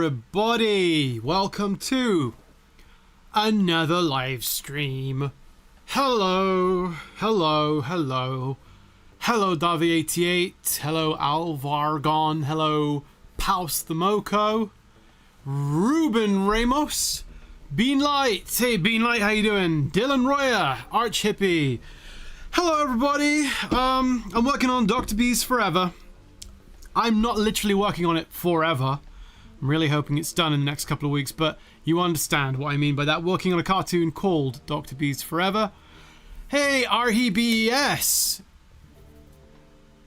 everybody, welcome to another live stream. Hello Davi88, hello Alvargon, hello Paus the Moco, Ruben Ramos, Beanlight, hey Beanlight, how you doing? Dylan Royer, Arch Hippie, hello everybody. I'm working on Dr. Bees Forever. I'm not literally working on it forever. I'm really hoping it's done in the next couple of weeks, but you understand what I mean by that. Working on a cartoon called Dr. Bees Forever. Hey, RHBES!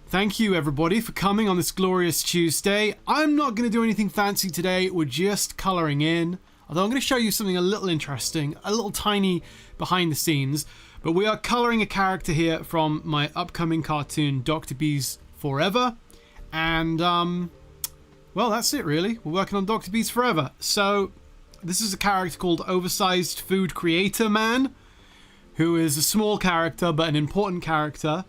Thank you, everybody, for coming on this glorious Tuesday. I'm not going to do anything fancy today. We're just colouring in. Although I'm going to show you something a little interesting, a little tiny behind the scenes. But we are colouring a character here from my upcoming cartoon, Dr. Bees Forever. And, well, that's it, really. We're working on Dr. Bees Forever. So, this is a character called Oversized Food Creator Man, who is a small character, but an important character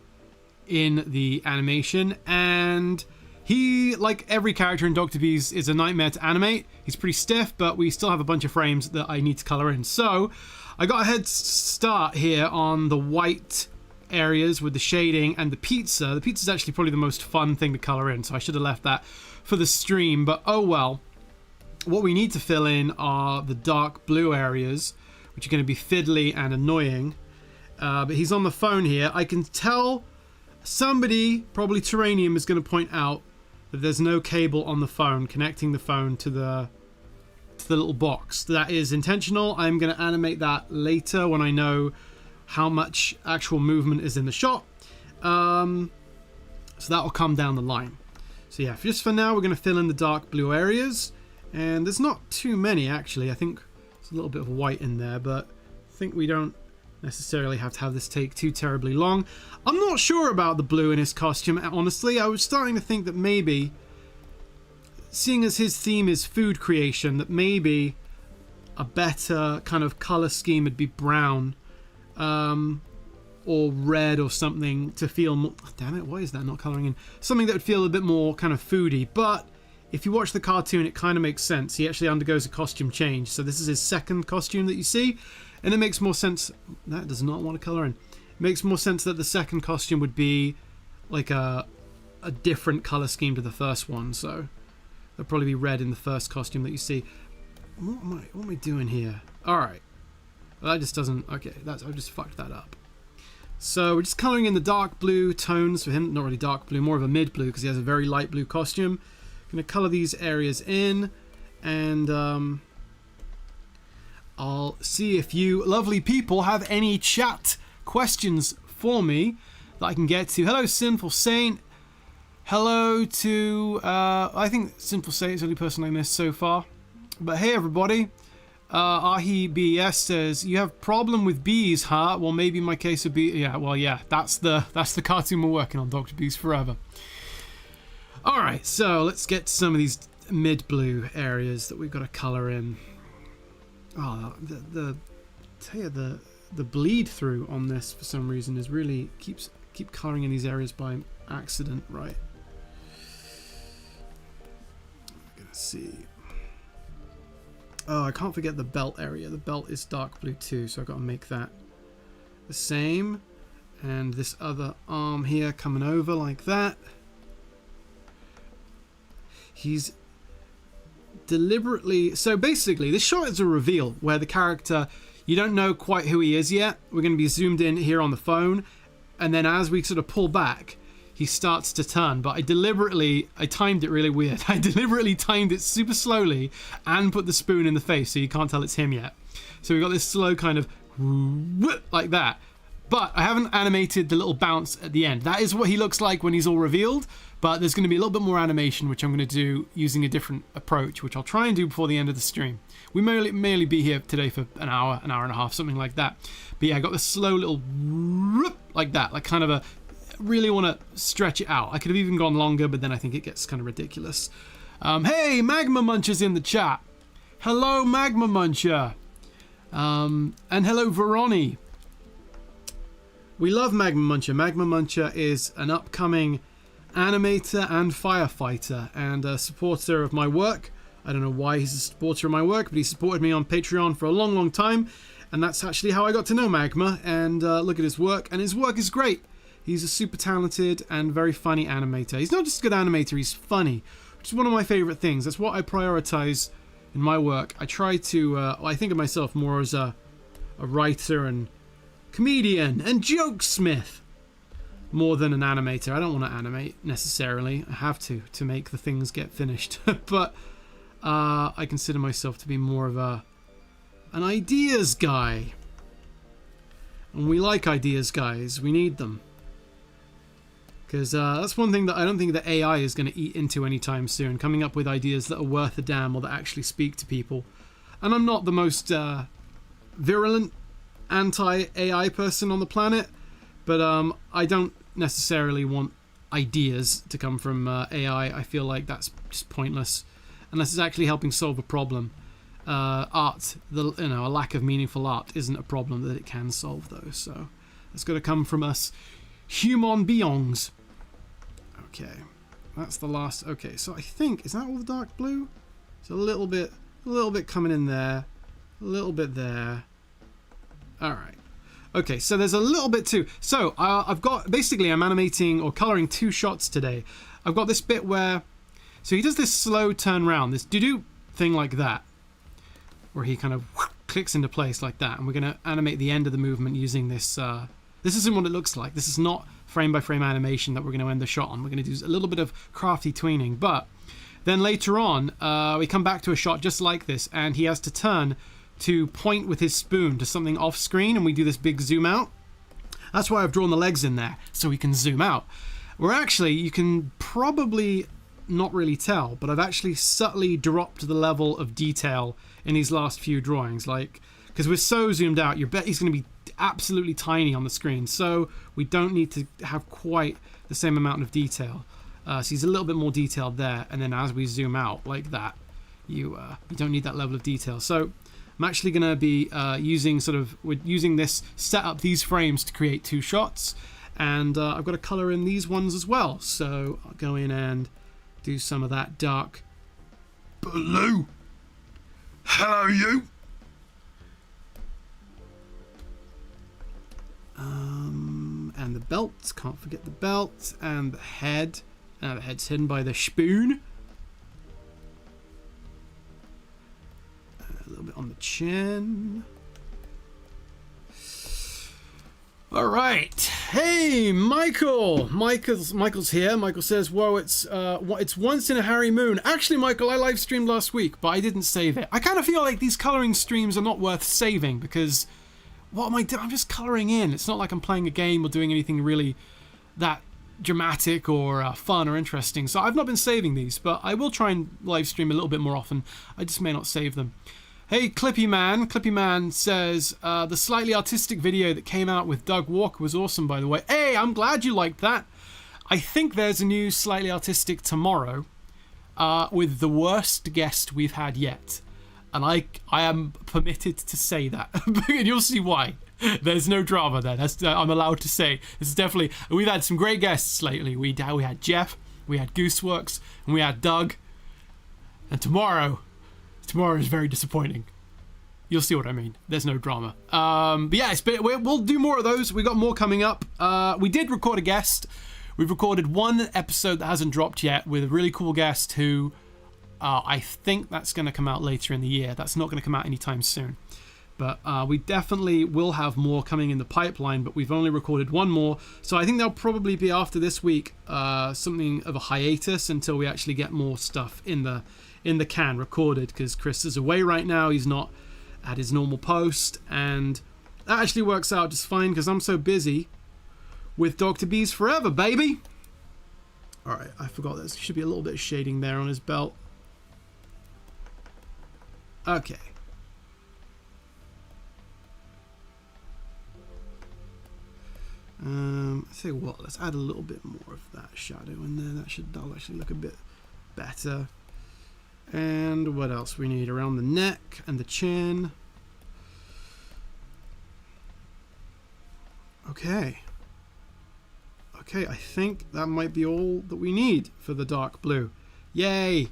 in the animation. And he, like every character in Dr. Bees, is a nightmare to animate. He's pretty stiff, but we still have a bunch of frames that I need to color in. So, I got a head start here on the white areas with the shading and the pizza. The pizza is actually probably the most fun thing to color in, so I should have left that for the stream, but oh well. What we need to fill in are the dark blue areas, which are going to be fiddly and annoying. But he's on the phone here. I can tell somebody, probably Terranium, is going to point out that there's no cable on the phone connecting the phone to the little box. That is intentional. I'm going to animate that later when I know how much actual movement is in the shot. So that will come down the line. So yeah, just for now, we're going to fill in the dark blue areas. And there's not too many, actually. I think there's a little bit of white in there, but I think we don't necessarily have to have this take too terribly long. I'm not sure about the blue in his costume, honestly. I was starting to think that maybe, seeing as his theme is food creation, that maybe a better kind of color scheme would be brown. Or red or something to feel more, oh, damn it, why is that not colouring in? Something that would feel a bit more kind of foodie. But if you watch the cartoon, it kind of makes sense. He actually undergoes a costume change. So this is his second costume that you see. And it makes more sense. That does not want to colour in. It makes more sense that the second costume would be like a different colour scheme to the first one. So there'll probably be red in the first costume that you see. What am I doing here? Alright. Well, that just doesn't... Okay, I've just fucked that up. So we're just colouring in the dark blue tones for him. Not really dark blue, more of a mid blue because he has a very light blue costume. Going to colour these areas in. And I'll see if you lovely people have any chat questions for me that I can get to. Hello, Sinful Saint. Hello to... I think Sinful Saint is the only person I missed so far. But hey, everybody. RHBS says, you have problem with bees, huh? Well, maybe my case would be... Yeah, well, yeah, that's the cartoon we're working on, Dr. Bees Forever. Alright, so let's get to some of these mid-blue areas that we've got to colour in. Oh, the bleed-through on this, for some reason, is really... Keep colouring in these areas by accident, right? I'm gonna see... Oh, I can't forget the belt area. The belt is dark blue too, so I've got to make that the same. And this other arm here coming over like that. He's deliberately... So basically, this shot is a reveal where the character, you don't know quite who he is yet. We're going to be zoomed in here on the phone. And then as we sort of pull back, he starts to turn, but I timed it really weird. I deliberately timed it super slowly and put the spoon in the face so you can't tell it's him yet. So we've got this slow kind of like that. But I haven't animated the little bounce at the end. That is what he looks like when he's all revealed, but there's going to be a little bit more animation, which I'm going to do using a different approach, which I'll try and do before the end of the stream. We may only be here today for an hour and a half, something like that. But yeah, I got this slow little like that, like kind of a... really want to stretch it out. I could have even gone longer, but then I think it gets kind of ridiculous. Hey, Magma Muncher's in the chat. Hello, Magma Muncher. And hello, Veroni. We love Magma Muncher. Magma Muncher is an upcoming animator and firefighter and a supporter of my work I don't know why he's a supporter of my work, but he supported me on Patreon for a long, long time. And that's actually how I got to know Magma and look at his work. And his work is great. He's a super talented and very funny animator. He's not just a good animator, he's funny, which is one of my favorite things. That's what I prioritize in my work. I try to, I think of myself more as a writer and comedian and jokesmith more than an animator. I don't want to animate necessarily. I have to make the things get finished. But I consider myself to be more of an ideas guy. And we like ideas, guys. We need them. Because that's one thing that I don't think that AI is going to eat into anytime soon. Coming up with ideas that are worth a damn or that actually speak to people. And I'm not the most virulent anti-AI person on the planet. But I don't necessarily want ideas to come from AI. I feel like that's just pointless. Unless it's actually helping solve a problem. Art, a lack of meaningful art isn't a problem that it can solve though. So it's got to come from us human beings. Okay, that's the last. Okay, so I think, is that all the dark blue? It's a little bit coming in there, a little bit there. All right. Okay, so there's a little bit too. So I've got, basically I'm animating or coloring 2 shots today. I've got this bit where, so he does this slow turn round, this do-do thing like that, where he kind of clicks into place like that. And we're going to animate the end of the movement using this. This isn't what it looks like. This is not frame-by-frame animation that we're going to end the shot on. We're going to do a little bit of crafty tweening. But then later on, we come back to a shot just like this, and he has to turn to point with his spoon to something off screen, and we do this big zoom out. That's why I've drawn the legs in there, so we can zoom out. We're actually, you can probably not really tell, but I've actually subtly dropped the level of detail in these last few drawings, like, because we're so zoomed out, you bet he's going to be absolutely tiny on the screen, so we don't need to have quite the same amount of detail. So he's a little bit more detailed there, and then as we zoom out like that, you don't need that level of detail. So I'm actually going to be using this, set up these frames to create 2 shots, and I've got to color in these ones as well. So I'll go in and do some of that dark blue. Hello, you. And the belt, can't forget the belt, and the head. The head's hidden by the spoon. A little bit on the chin. All right. Hey, Michael. Michael's here. Michael says, "Whoa, it's once in a Harry Moon." Actually, Michael, I live streamed last week, but I didn't save it. I kind of feel like these coloring streams are not worth saving because what am I doing? I'm just coloring in. It's not like I'm playing a game or doing anything really that dramatic or fun or interesting. So I've not been saving these, but I will try and live stream a little bit more often. I just may not save them. Hey, Clippy Man says, the slightly artistic video that came out with Doug Walker was awesome, by the way. Hey, I'm glad you liked that. I think there's a new slightly artistic tomorrow with the worst guest we've had yet. And I am permitted to say that. And you'll see why. There's no drama there. I'm allowed to say. This is definitely... We've had some great guests lately. We had Jeff, we had Gooseworks, and we had Doug. And tomorrow is very disappointing. You'll see what I mean. There's no drama. But yeah, we'll do more of those. We got more coming up. We did record a guest. We've recorded one episode that hasn't dropped yet with a really cool guest who I think that's going to come out later in the year. That's not going to come out anytime soon. But we definitely will have more coming in the pipeline, but we've only recorded one more. So I think there'll probably be after this week something of a hiatus until we actually get more stuff in the can recorded, because Chris is away right now. He's not at his normal post, and that actually works out just fine because I'm so busy with Dr. Bees Forever, baby. All right, I forgot there should be a little bit of shading there on his belt. Okay. I tell you what, let's add a little bit more of that shadow in there. That'll actually look a bit better. And what else we need? Around the neck and the chin. Okay, I think that might be all that we need for the dark blue. Yay!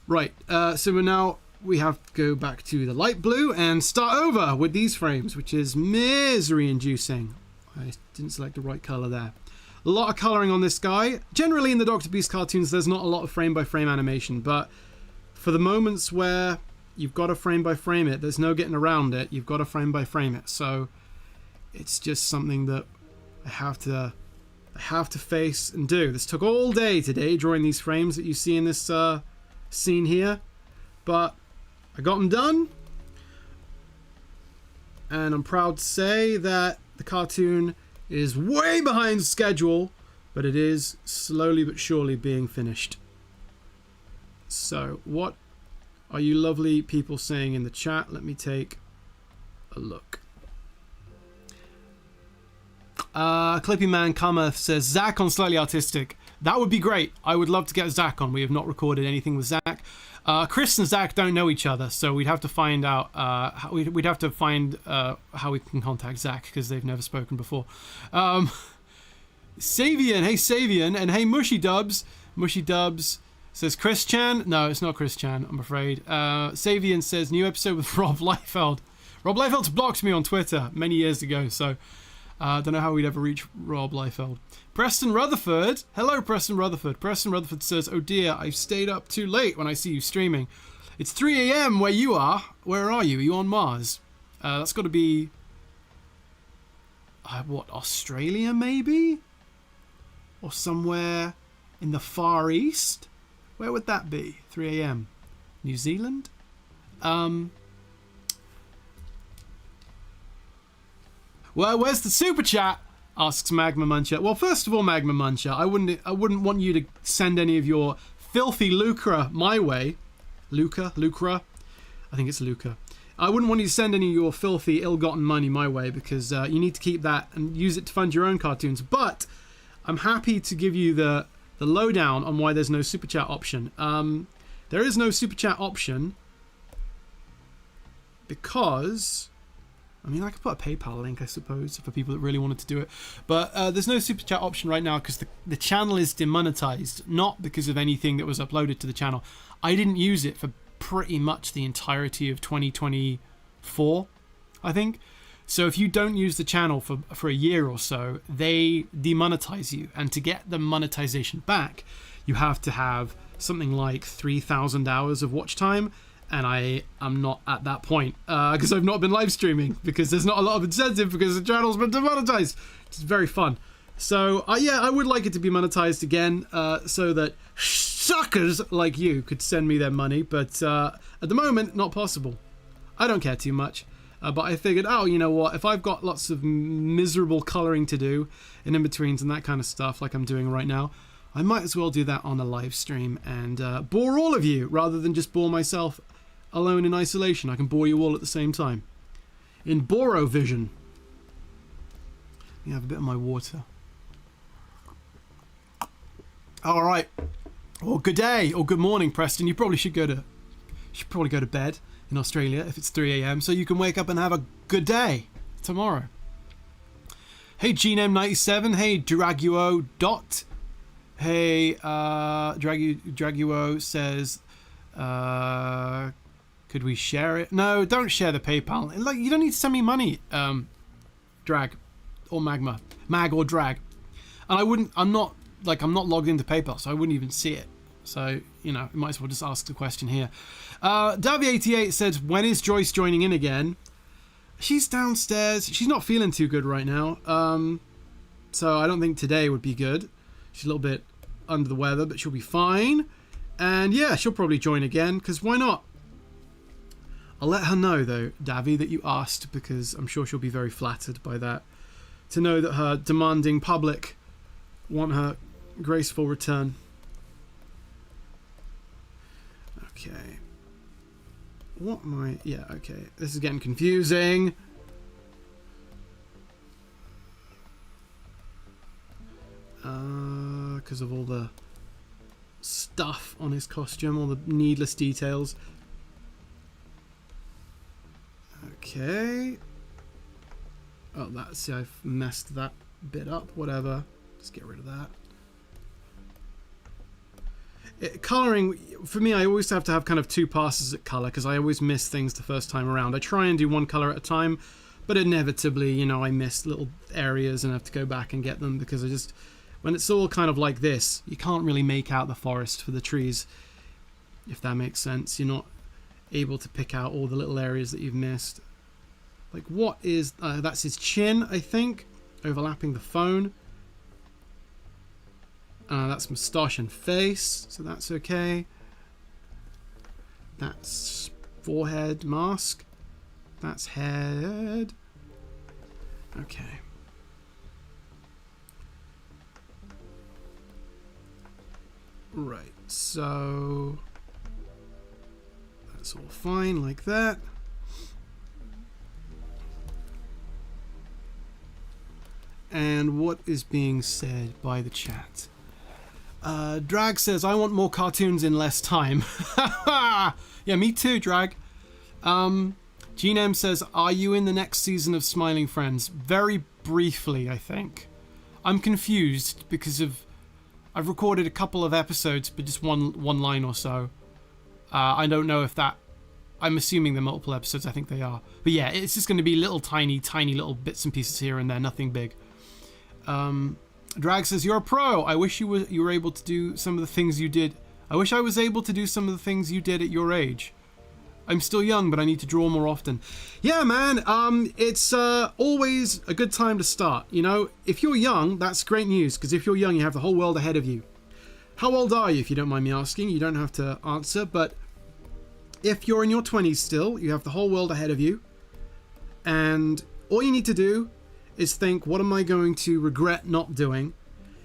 Right, so we have to go back to the light blue and start over with these frames, which is misery inducing. I didn't select the right color there. A lot of coloring on this guy. Generally in the Dr. Beast cartoons there's not a lot of frame by frame animation, but for the moments where you've got to frame by frame it, there's no getting around it, you've got to frame by frame it. So it's just something that I have to face and do. This took all day today drawing these frames that you see in this scene here, but I got them done, and I'm proud to say that the cartoon is way behind schedule, but it is slowly but surely being finished. So what are you lovely people saying in the chat? Let me take a look. Clippy Man Cometh says Zach on Slightly Artistic. That would be great. I would love to get Zach on. We have not recorded anything with Zach. Chris and Zach don't know each other, so we'd have to find out. How we can contact Zach, because they've never spoken before. Savian, hey Savian, and hey Mushy Dubs. Mushy Dubs says Chris Chan. No, it's not Chris Chan, I'm afraid. Savian says new episode with Rob Liefeld. Rob Liefeld's blocked me on Twitter many years ago, so I don't know how we'd ever reach Rob Liefeld. Preston Rutherford. Hello, Preston Rutherford. Preston Rutherford says, oh dear, I've stayed up too late when I see you streaming. It's 3 a.m. where you are. Where are you? Are you on Mars? That's got to be... what, Australia maybe? Or somewhere in the Far East? Where would that be? 3 a.m. New Zealand? Well, where's the super chat? Asks Magma Muncher. Well, first of all, Magma Muncher, I wouldn't want you to send any of your filthy lucre my way. Lucre? I think it's lucre. I wouldn't want you to send any of your filthy, ill-gotten money my way, because you need to keep that and use it to fund your own cartoons. But I'm happy to give you the lowdown on why there's no super chat option. There is no super chat option because... I mean, I could put a PayPal link, I suppose, for people that really wanted to do it. But there's no super chat option right now because the channel is demonetized, not because of anything that was uploaded to the channel. I didn't use it for pretty much the entirety of 2024, I think. So if you don't use the channel for a year or so, they demonetize you. And to get the monetization back, you have to have something like 3,000 hours of watch time. And I am not at that point because I've not been live streaming because there's not a lot of incentive because the channel's been demonetized. It's very fun. So yeah, I would like it to be monetized again so that suckers like you could send me their money. But at the moment, not possible. I don't care too much. But I figured, oh, you know what? If I've got lots of miserable coloring to do and in-betweens and that kind of stuff like I'm doing right now, I might as well do that on a live stream and bore all of you rather than just bore myself alone in isolation. I can bore you all at the same time. In Borovision. Let me have a bit of my water. Alright. Well, good day or good morning, Preston. You probably should go to bed in Australia if it's 3 a.m. so you can wake up and have a good day tomorrow. Hey, GNM97. Hey, Draguo Dot. Hey, Draguo says... could we share it? No, don't share the PayPal. Like, you don't need to send me money, Drag or Magma, Mag or Drag. And I'm not logged into PayPal, so I wouldn't even see it. So, you know, you might as well just ask the question here. Davy88 says, when is Joyce joining in again? She's downstairs. She's not feeling too good right now. So I don't think today would be good. She's a little bit under the weather, but she'll be fine. And yeah, she'll probably join again, because why not? I'll let her know, though, Davy, that you asked, because I'm sure she'll be very flattered by that. To know that her demanding public want her graceful return. Okay. What am I... Yeah, okay. This is getting confusing. Because of all the stuff on his costume, all the needless details. Okay. Oh, see, I've messed that bit up. Whatever. Let's get rid of that. Colouring, for me, I always have to have kind of 2 passes at colour because I always miss things the first time around. I try and do 1 colour at a time, but inevitably, you know, I miss little areas and have to go back and get them because I just... When it's all kind of like this, you can't really make out the forest for the trees, if that makes sense. You're not able to pick out all the little areas that you've missed. Like, what is... that's his chin, I think, overlapping the phone. That's moustache and face, so that's okay. That's forehead mask. That's head. Okay. Right, so that's all fine like that. And what is being said by the chat? Drag says, I want more cartoons in less time. Yeah, me too, Drag. GNM says, are you in the next season of Smiling Friends? Very briefly, I think. I'm confused because I've recorded a couple of episodes, but just one line or so. I don't know if that... I'm assuming they're multiple episodes. I think they are. But yeah, it's just going to be little tiny little bits and pieces here and there. Nothing big. Drag says, you're a pro. I wish you were able to do some of the things you did. I wish I was able to do some of the things you did at your age. I'm still young, but I need to draw more often. Yeah, man. It's always a good time to start. You know, if you're young, that's great news, because if you're young, you have the whole world ahead of you. How old are you, if you don't mind me asking? You don't have to answer, but if you're in your 20s still, you have the whole world ahead of you. And all you need to do is think, what am I going to regret not doing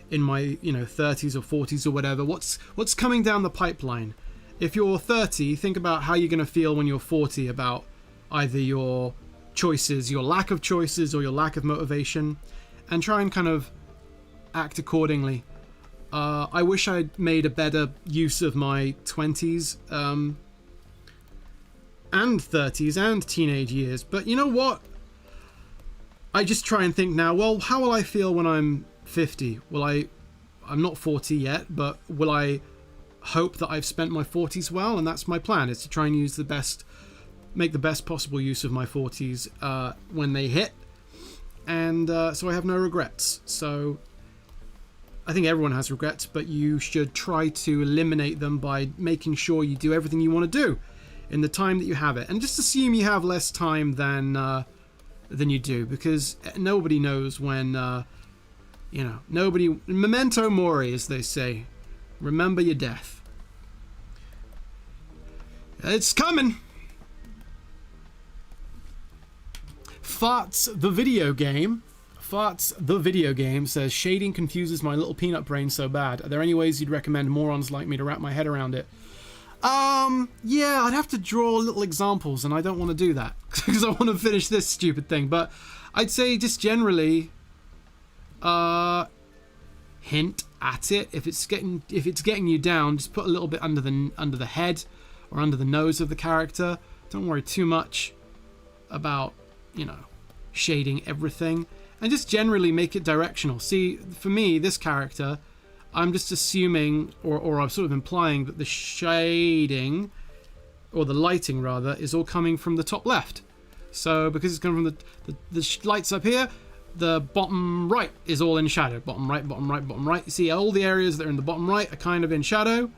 in my, 30s or 40s or whatever? What's coming down the pipeline? If you're 30, think about how you're going to feel when you're 40 about either your choices, your lack of choices, or your lack of motivation, and try and kind of act accordingly. I wish I'd made a better use of my 20s and 30s and teenage years, but you know what? I just try and think now, well, how will I feel when I'm 50? I'm not 40 yet, but will I hope that I've spent my 40s well? And that's my plan, is to try and make the best possible use of my 40s when they hit, and so I have no regrets. So I think everyone has regrets, but you should try to eliminate them by making sure you do everything you want to do in the time that you have it, and just assume you have less time than you do, because nobody knows when memento mori, as they say. Remember your death. It's coming. Farts the video game says, shading confuses my little peanut brain so bad. Are there any ways you'd recommend morons like me to wrap my head around it? Yeah, I'd have to draw little examples, and I don't want to do that because I want to finish this stupid thing. But I'd say just generally, hint at it. If it's getting you down, just put a little bit under the head or under the nose of the character. Don't worry too much about, shading everything, and just generally make it directional. See, for me, this character, I'm just assuming, or I'm sort of implying that the shading, or the lighting rather, is all coming from the top left. So because it's coming from the lights up here, the bottom right is all in shadow. Bottom right, bottom right, bottom right. You see all the areas that are in the bottom right are kind of in shadow,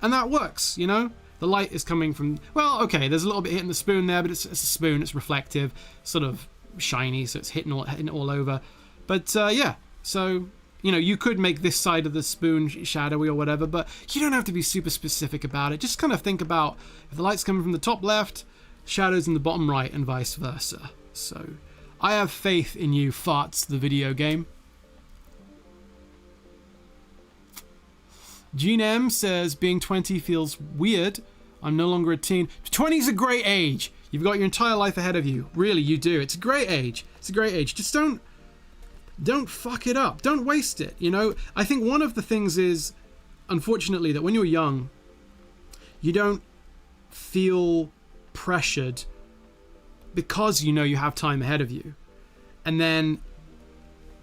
and that works, The light is coming from, well, okay, there's a little bit hitting the spoon there, but it's a spoon, it's reflective, sort of shiny, so it's hitting all over. But yeah, so you could make this side of the spoon shadowy or whatever, but you don't have to be super specific about it. Just kind of think about, if the light's coming from the top left, shadows in the bottom right, and vice versa. So I have faith in you, Farts the video game. Gene M says, being 20 feels weird. I'm no longer a teen. 20 is a great age. You've got your entire life ahead of you. Really, you do. It's a great age. It's a great age. Just don't fuck it up. Don't waste it. I think one of the things is, unfortunately, that when you're young, you don't feel pressured because you have time ahead of you. And then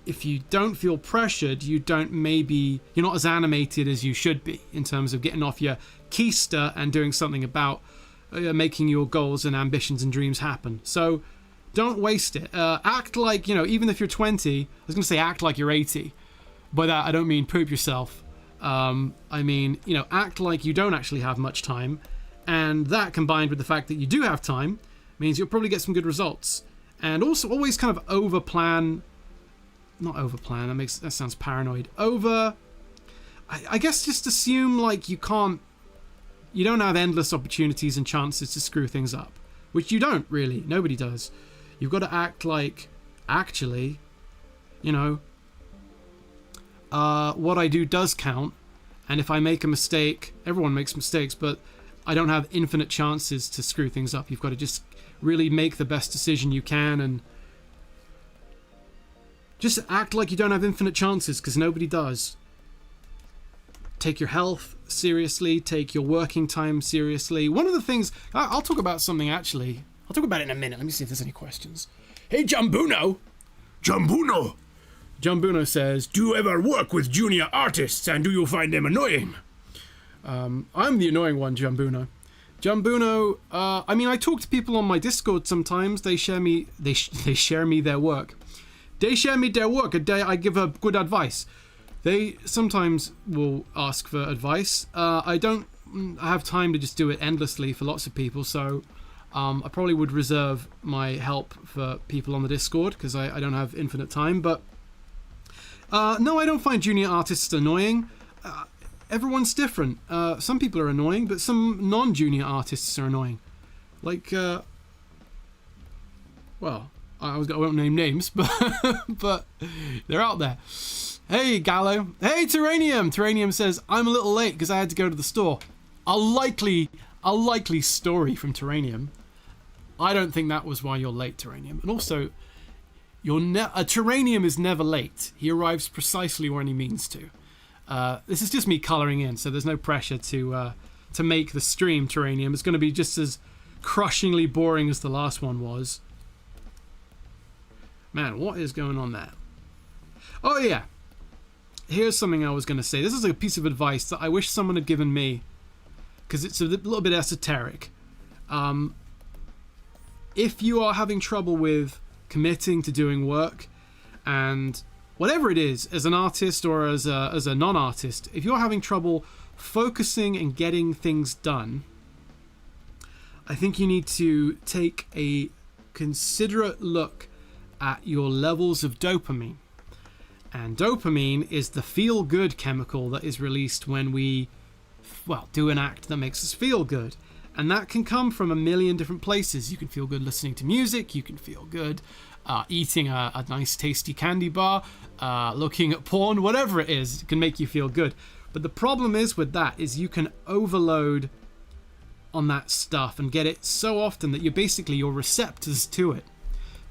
if you don't feel pressured, you're not as animated as you should be in terms of getting off your keister and doing something about making your goals and ambitions and dreams happen. So don't waste it. Act like, even if you're 20, I was going to say act like you're 80. By that, I don't mean poop yourself. I mean, act like you don't actually have much time. And that, combined with the fact that you do have time, means you'll probably get some good results. And also always kind of not overplan, that sounds paranoid. I guess just assume like you don't have endless opportunities and chances to screw things up. Which you don't, really. Nobody does. You've got to act like, actually, what I do does count. And if I make a mistake, everyone makes mistakes, but I don't have infinite chances to screw things up. You've got to just really make the best decision you can and just act like you don't have infinite chances, because nobody does. Take your health seriously. Take your working time seriously. One of the things... I'll talk about something, actually. I'll talk about it in a minute. Let me see if there's any questions. Hey, Jambuno! Jambuno says, do you ever work with junior artists, and do you find them annoying? I'm the annoying one, Jambuno. Jambuno, I talk to people on my Discord sometimes. They share me their work. They share me their work. I give her good advice. They sometimes will ask for advice. I don't have time to just do it endlessly for lots of people, so I probably would reserve my help for people on the Discord, because I don't have infinite time. But no, I don't find junior artists annoying. Everyone's different. Some people are annoying, but some non-junior artists are annoying. Like, I won't name names, but they're out there. Hey, Gallo. Hey, Terranium. Terranium says, I'm a little late because I had to go to the store. A likely story from Terranium. I don't think that was why you're late, Terranium. And also, a Terranium is never late. He arrives precisely when he means to. This is just me colouring in, so there's no pressure to make the stream, Terranium. It's going to be just as crushingly boring as the last one was. Man, what is going on there? Oh, yeah. Here's something I was going to say. This is a piece of advice that I wish someone had given me, because it's a little bit esoteric. If you are having trouble with committing to doing work, and whatever it is, as an artist or as a non-artist, if you're having trouble focusing and getting things done, I think you need to take a considerate look at your levels of dopamine. And dopamine is the feel-good chemical that is released when we, do an act that makes us feel good. And that can come from a million different places. You can feel good listening to music. You can feel good eating a nice tasty candy bar, looking at porn, whatever it is, it can make you feel good. But the problem is with that is you can overload on that stuff and get it so often that your receptors to it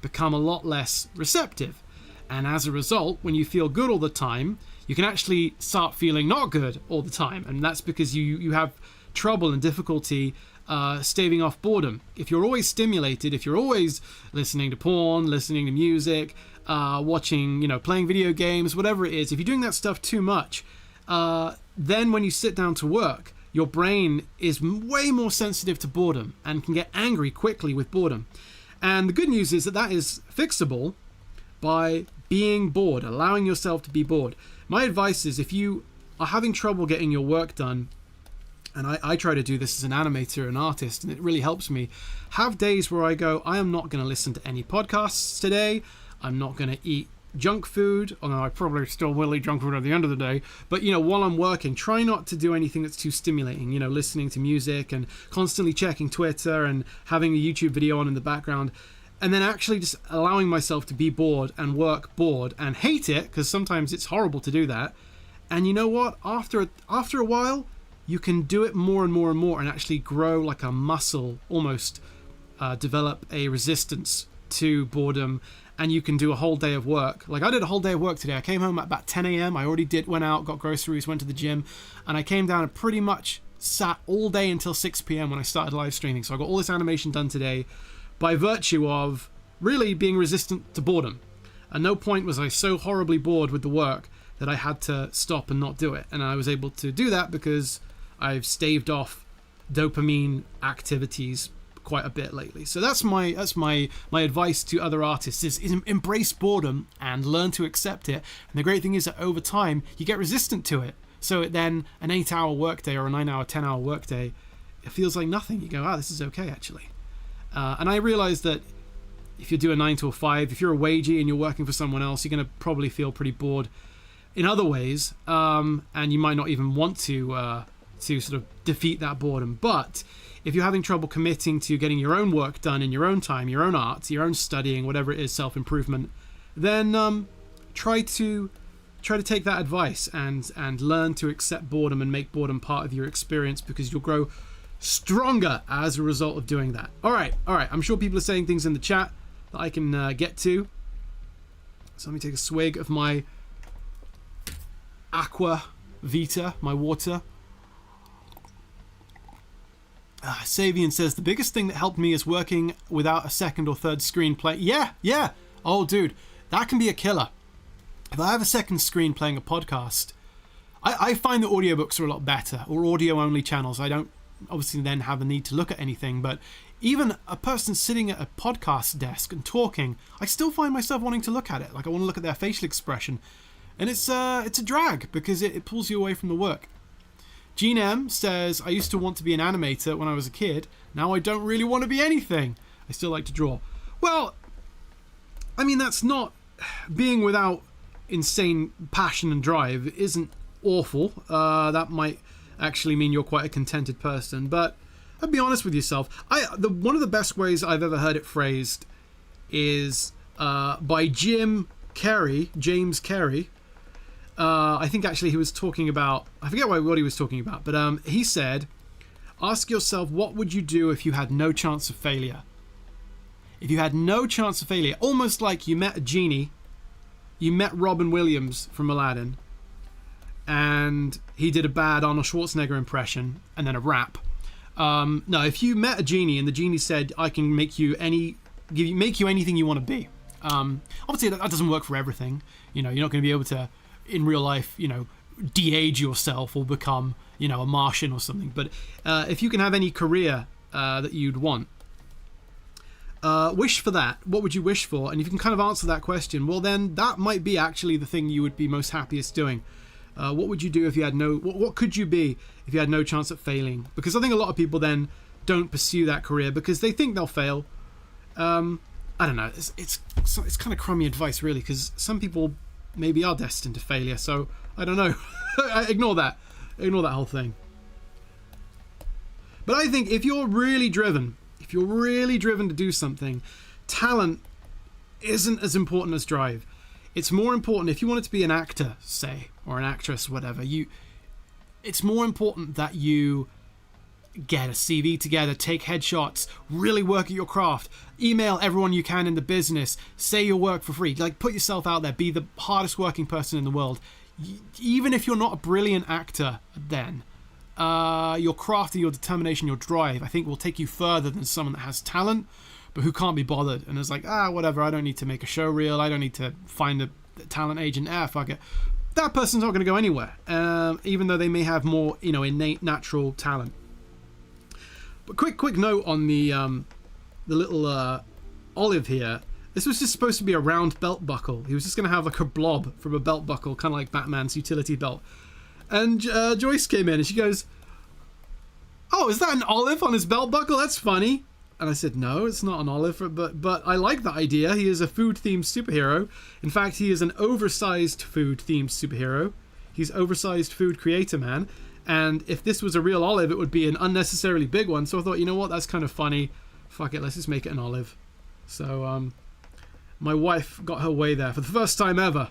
become a lot less receptive. And as a result, when you feel good all the time, you can actually start feeling not good all the time. And that's because you have trouble and difficulty staving off boredom. If you're always stimulated, if you're always listening to porn, listening to music, watching, playing video games, whatever it is, if you're doing that stuff too much, then when you sit down to work, your brain is way more sensitive to boredom and can get angry quickly with boredom. And the good news is that is fixable by being bored, allowing yourself to be bored. My advice is, if you are having trouble getting your work done, and I try to do this as an animator and artist, and it really helps me, have days where I go, I am not going to listen to any podcasts today. I'm not going to eat junk food, although I probably still will eat junk food at the end of the day. But, while I'm working, try not to do anything that's too stimulating, listening to music and constantly checking Twitter and having a YouTube video on in the background. And then actually just allowing myself to be bored and work bored and hate it, because sometimes it's horrible to do that. And you know what? After a while, you can do it more and more and more and actually grow like a muscle, almost develop a resistance to boredom. And you can do a whole day of work. Like I did a whole day of work today. I came home at about 10 a.m. I already went out, got groceries, went to the gym. And I came down and pretty much sat all day until 6 p.m. when I started live streaming. So I got all this animation done today by virtue of really being resistant to boredom. At no point was I so horribly bored with the work that I had to stop and not do it. And I was able to do that because I've staved off dopamine activities quite a bit lately. So that's my advice to other artists is embrace boredom and learn to accept it. And the great thing is that over time you get resistant to it. So then an 8-hour workday or a 9-hour, 10-hour workday, it feels like nothing. You go, this is okay actually. And I realized that if you do a 9 to a 5, if you're a wagey and you're working for someone else, you're going to probably feel pretty bored in other ways, and you might not even want to sort of defeat that boredom. But if you're having trouble committing to getting your own work done in your own time, your own art, your own studying, whatever it is, self-improvement, then try to take that advice and learn to accept boredom and make boredom part of your experience, because you'll grow stronger as a result of doing that. All right. I'm sure people are saying things in the chat that I can get to. So let me take a swig of my Aqua Vita, my water. Savian says, the biggest thing that helped me is working without a second or third screen play. Yeah. Oh, dude, that can be a killer. If I have a second screen playing a podcast, I find that audiobooks are a lot better, or audio-only channels. I don't obviously then have a need to look at anything, but even a person sitting at a podcast desk and talking, I still find myself wanting to look at it. Like, I want to look at their facial expression. And it's a drag because it pulls you away from the work. Jean M says, I used to want to be an animator when I was a kid. Now I don't really want to be anything. I still like to draw. Well, I mean, that's not... Being without insane passion and drive isn't awful. That might actually mean you're quite a contented person. But I'd be honest with yourself. One of the best ways I've ever heard it phrased is by James Carey. I think actually he was talking about, I forget what he was talking about, but he said, ask yourself, what would you do if you had no chance of failure? If you had no chance of failure, almost like you met a genie, you met Robin Williams from Aladdin, and he did a bad Arnold Schwarzenegger impression and then a rap. No, if you met a genie and the genie said, I can make you anything you want to be. Obviously that doesn't work for everything. You're not going to be able to, in real life, de-age yourself or become, a Martian or something. But if you can have any career that you'd want, wish for that. What would you wish for? And if you can kind of answer that question, well, then that might be actually the thing you would be most happiest doing. What would you do if you had what could you be if you had no chance at failing? Because I think a lot of people then don't pursue that career because they think they'll fail. I don't know. It's kind of crummy advice, really, because some people maybe are destined to failure. So I don't know. Ignore that whole thing. But I think if you're really driven to do something, talent isn't as important as drive. It's more important if you wanted to be an actor, say, or an actress, whatever. It's more important that you get a CV together, take headshots, really work at your craft, email everyone you can in the business, say your work for free, like put yourself out there, be the hardest working person in the world. Even if you're not a brilliant actor, then your craft and your determination, your drive, I think will take you further than someone that has talent but who can't be bothered and is like, whatever, I don't need to make a show reel, I don't need to find a talent agent, fuck it. That person's not going to go anywhere, even though they may have more innate natural talent. But quick note on the little olive here. This was just supposed to be a round belt buckle. He was just going to have like a blob from a belt buckle, kind of like Batman's utility belt. And Joyce came in and she goes, "Oh, is that an olive on his belt buckle? That's funny." And I said, "No, it's not an olive, but I like the idea. He is a food-themed superhero. In fact, he is an oversized food-themed superhero. He's oversized food creator man. And if this was a real olive, it would be an unnecessarily big one. So I thought, you know what, that's kind of funny. Fuck it, let's just make it an olive." So my wife got her way there for the first time ever.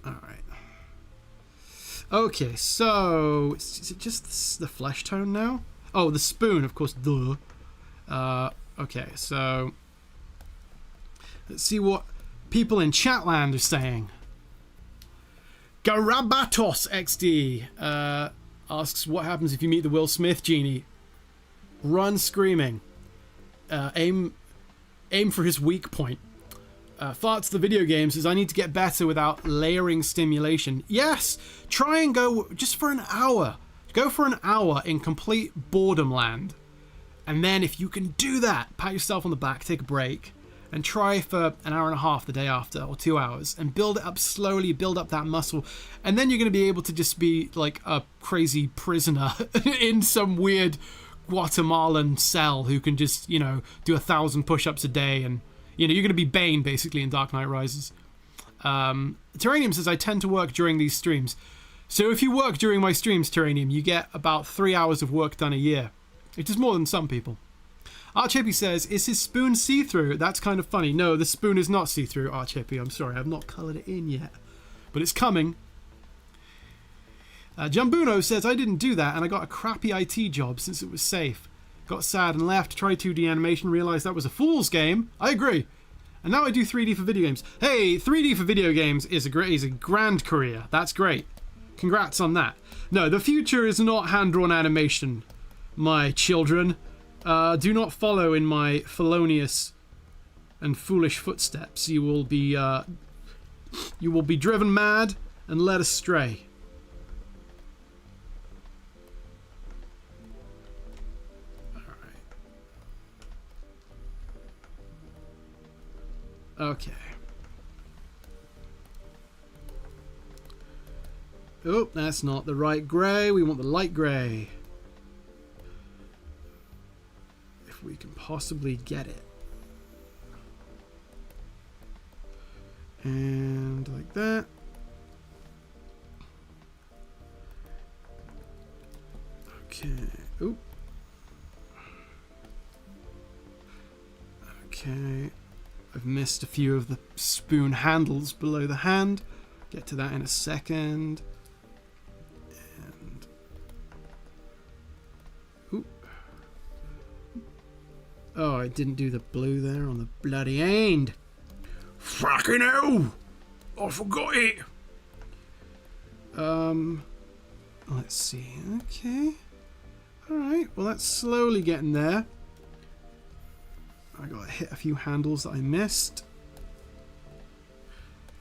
Alright. Okay, so is it just the flesh tone now? Oh, the spoon, of course, duh. Okay, so let's see what people in Chatland are saying. Garabatos XD asks, what happens if you meet the Will Smith genie? Run screaming. Aim aim for his weak point. Farts the video game says, I need to get better without layering stimulation. Yes, try and go just for an hour. Go for an hour in complete boredom land. And then if you can do that, pat yourself on the back, take a break, and try for an hour and a half the day after, or 2 hours, and build it up slowly, build up that muscle. And then you're going to be able to just be like a crazy prisoner in some weird Guatemalan cell who can just, you know, do 1,000 push-ups a day, and you know, you're going to be Bane, basically, in Dark Knight Rises. Terranium says, I tend to work during these streams. So if you work during my streams, Terranium, you get about 3 hours of work done a year. It is more than some people. Archippy says, is his spoon see-through? That's kind of funny. No, the spoon is not see-through, Archippy. I'm sorry, I've not coloured it in yet. But it's coming. Jambuno says, I didn't do that, and I got a crappy IT job since it was safe. Got sad and left, tried 2D animation, realised that was a fool's game. I agree. And now I do 3D for video games. Hey, 3D for video games is a grand career. That's great. Congrats on that. No, the future is not hand-drawn animation, my children. Do not follow in my felonious and foolish footsteps. You will be driven mad and led astray. Okay. Oh, that's not the right grey. We want the light grey. If we can possibly get it. And like that. Okay. Oh. Okay. I've missed a few of the spoon handles below the hand. Get to that in a second. And ooh. Oh, I didn't do the blue there on the bloody end. Fucking hell! I forgot it. Let's see. Okay. All right. Well, that's slowly getting there. I gotta hit a few handles that I missed.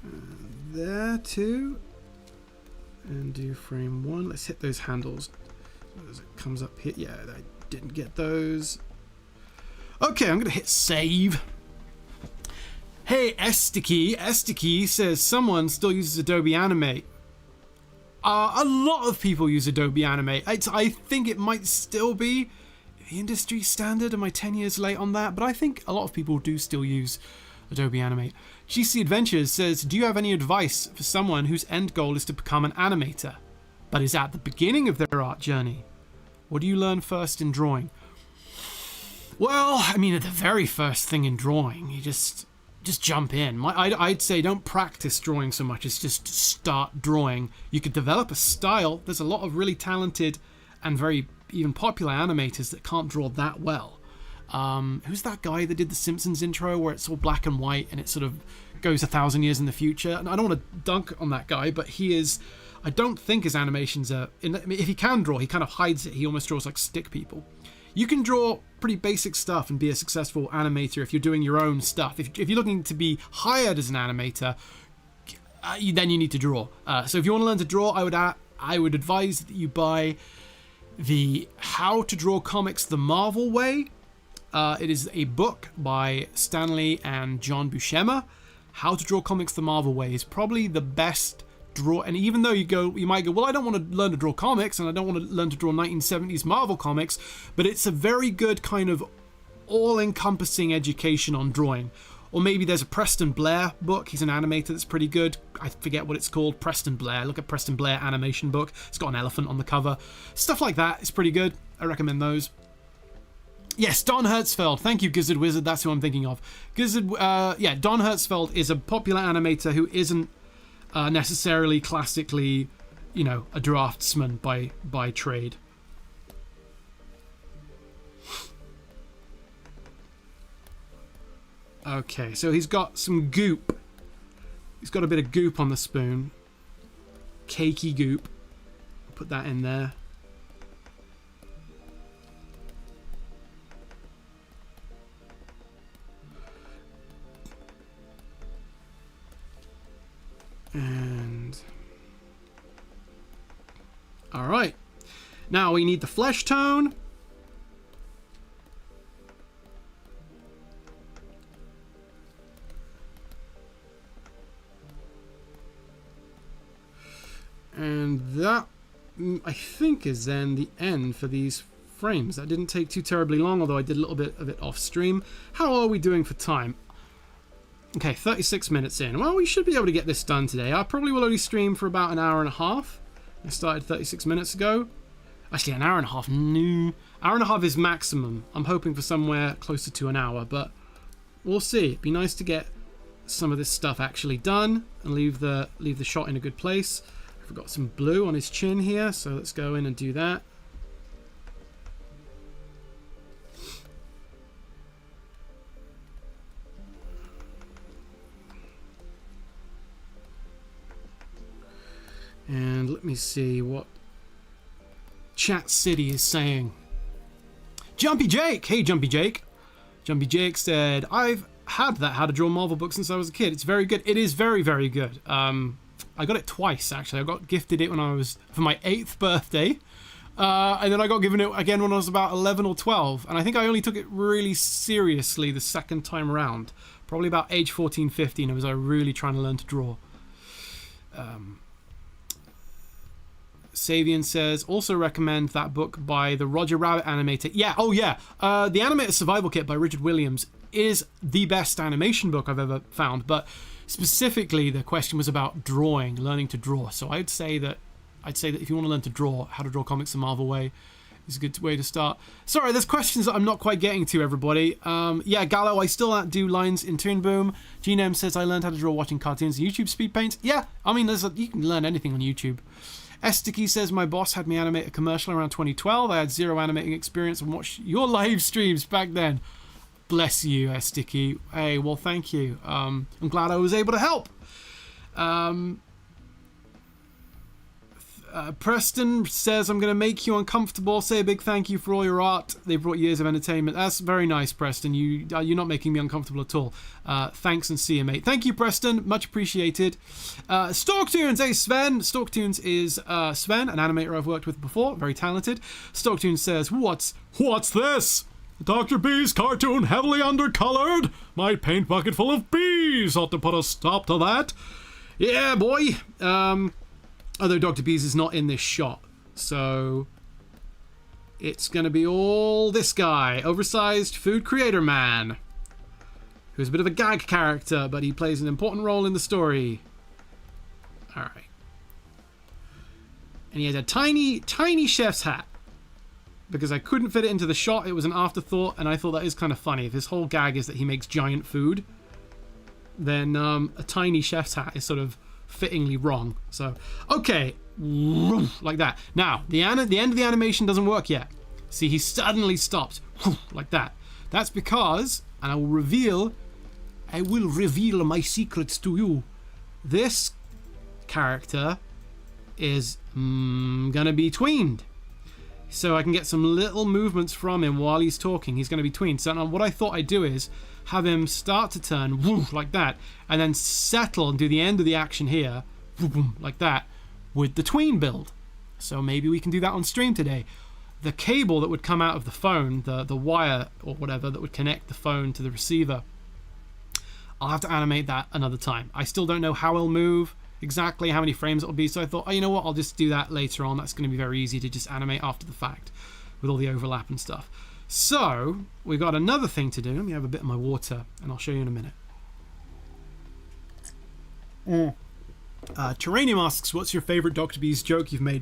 And there too. And do frame 1. Let's hit those handles. So as it comes up here. Yeah, I didn't get those. Okay, I'm gonna hit save. Hey, Esticky says someone still uses Adobe Animate. A lot of people use Adobe Animate. I think it might still be the industry standard. Am I 10 years late on that? But I think a lot of people do still use Adobe Animate. GC Adventures says, do you have any advice for someone whose end goal is to become an animator, but is at the beginning of their art journey? What do you learn first in drawing? Well, I mean, the very first thing in drawing, you just jump in. I'd say don't practice drawing so much as just start drawing. You could develop a style. There's a lot of really talented and very even popular animators that can't draw that well. Who's that guy that did the Simpsons intro where it's all black and white and it sort of goes 1,000 years in the future? And I don't want to dunk on that guy, but he is, I don't think his animations are, I mean, if he can draw, he kind of hides it. He almost draws like stick people. You can draw pretty basic stuff and be a successful animator if you're doing your own stuff. If you're looking to be hired as an animator, then you need to draw. So if you want to learn to draw, I would advise that you buy the How to Draw Comics the Marvel Way. It is a book by Stanley and John Buscema. How to Draw Comics the Marvel Way is probably the best draw. And even though you might go, well, I don't want to learn to draw comics and I don't want to learn to draw 1970s Marvel comics, but it's a very good kind of all-encompassing education on drawing. Or maybe there's a Preston Blair book. He's an animator that's pretty good. I forget what it's called. Preston Blair. Look at Preston Blair animation book. It's got an elephant on the cover. Stuff like that is pretty good. I recommend those. Yes, Don Hertzfeld. Thank you, Gizzard Wizard. That's who I'm thinking of. Gizzard, yeah, Don Hertzfeld is a popular animator who isn't necessarily classically, you know, a draftsman by trade. Okay, so he's got some goop. He's got a bit of goop on the spoon. Cakey goop. Put that in there. All right. Now we need the flesh tone. And that, I think, is then the end for these frames. That didn't take too terribly long, although I did a little bit of it off stream. How are we doing for time? Okay, 36 minutes in. Well, we should be able to get this done today. I probably will only stream for about an hour and a half. I started 36 minutes ago. Actually, an hour and a half. No. Hour and a half is maximum. I'm hoping for somewhere closer to an hour, but we'll see. It'd be nice to get some of this stuff actually done and leave the shot in a good place. I've got some blue on his chin here, so let's go in and do that. And let me see what Chat City is saying. Jumpy Jake! Hey, Jumpy Jake. Jumpy Jake said, I've had that How to Draw Marvel book since I was a kid. It's very good. It is very, very good. I got it twice, actually. I got gifted it when I was, for my 8th birthday. And then I got given it again when I was about 11 or 12. And I think I only took it really seriously the second time around. Probably about age 14, 15. Was I really trying to learn to draw. Savian says, also recommend that book by the Roger Rabbit animator. Yeah, oh yeah. The Animator Survival Kit by Richard Williams is the best animation book I've ever found. But specifically, the question was about drawing, learning to draw. So I'd say that if you want to learn to draw, How to Draw Comics the Marvel Way is a good way to start. Sorry, there's questions that I'm not quite getting to, everybody. Yeah, Gallo, I still do lines in Toon Boom. GNM says, I learned how to draw watching cartoons and YouTube speed paint. Yeah, I mean, you can learn anything on YouTube. Esticky says, my boss had me animate a commercial around 2012. I had zero animating experience and watched your live streams back then. Bless you, Esticky. Hey, well, thank you. I'm glad I was able to help. Preston says, I'm going to make you uncomfortable. Say a big thank you for all your art. They brought years of entertainment. That's very nice, Preston. You're not making me uncomfortable at all. Thanks and see you, mate. Thank you, Preston. Much appreciated. Storktunes. Hey, Sven. Storktunes is Sven, an animator I've worked with before. Very talented. Storktunes says, What's this? Dr. B's cartoon heavily undercolored? My paint bucket full of bees ought to put a stop to that. Yeah, boy. Although Dr. Bees is not in this shot. So it's going to be all this guy. Oversized food creator man. Who's a bit of a gag character, but he plays an important role in the story. Alright. And he has a tiny, tiny chef's hat. Because I couldn't fit it into the shot. It was an afterthought, and I thought that is kind of funny. If his whole gag is that he makes giant food, then a tiny chef's hat is sort of fittingly wrong. So, okay, like that. Now, the end of the animation doesn't work yet. See, he suddenly stops, like that. That's because, and I will reveal my secrets to you. This character is gonna be tweened. So I can get some little movements from him while he's talking. He's going to be tweened. So now what I thought I'd do is have him start to turn like that, and then settle and do the end of the action here like that with the tween build. So maybe we can do that on stream today. The cable that would come out of the phone, the wire or whatever that would connect the phone to the receiver, I'll have to animate that another time. I still don't know how it'll move, exactly how many frames it'll be, so I thought, oh, you know what, I'll just do that later on. That's going to be very easy to just animate after the fact with all the overlap and stuff. So we've got another thing to do. Let me have a bit of my water and I'll show you in a minute. Terranium asks, what's your favorite Dr. Bees joke you've made?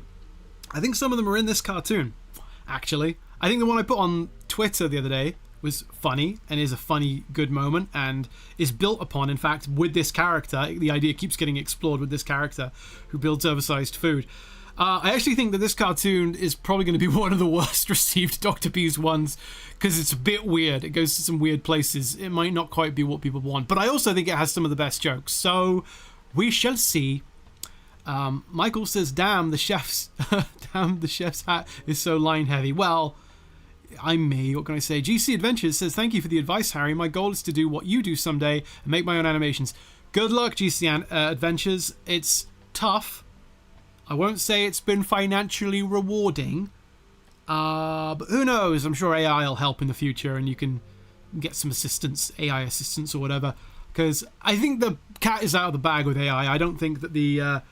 I think some of them are in this cartoon, actually. I think the one I put on Twitter the other day was funny and is a funny, good moment and is built upon, in fact, with this character. The idea keeps getting explored with this character who builds oversized food. I actually think that this cartoon is probably going to be one of the worst received Dr. Bees ones because it's a bit weird. It goes to some weird places. It might not quite be what people want, but I also think it has some of the best jokes. So we shall see. Michael says, damn, the chef's hat is so line heavy. Well, I'm me, what can I say? GC Adventures says, thank you for the advice, Harry. My goal is to do what you do someday and make my own animations. Good luck, GC Adventures. It's tough. I won't say it's been financially rewarding, but who knows? I'm sure AI will help in the future, and you can get some assistance, AI assistance or whatever. Because I think the cat is out of the bag with AI. I don't think that the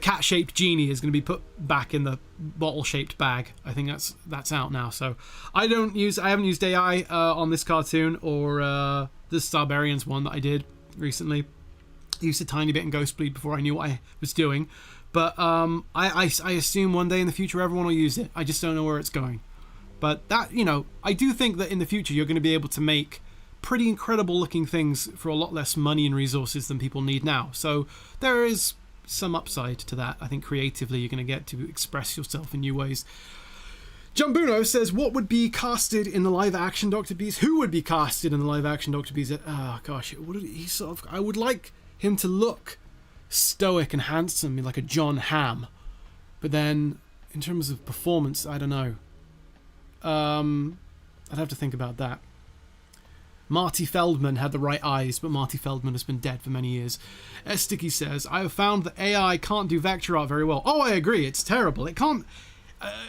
cat-shaped genie is going to be put back in the bottle-shaped bag. I think that's out now. So I haven't used AI on this cartoon or the Starbarians one that I did recently. I used a tiny bit in Ghostbleed before I knew what I was doing. But I assume one day in the future everyone will use it. I just don't know where it's going. But that, I do think that in the future you're going to be able to make pretty incredible looking things for a lot less money and resources than people need now. So there is some upside to that. I think creatively you're going to get to express yourself in new ways. Jumbuno says, what would be casted in the live action Dr. Beast? Who would be casted in the live action Dr. Beast? Oh gosh, I would like him to look stoic and handsome, like a John Hamm. But then in terms of performance, I don't know. I'd have to think about that. Marty Feldman had the right eyes, but Marty Feldman has been dead for many years. Sticky says, I have found that AI can't do vector art very well. Oh, I agree. It's terrible. It can't,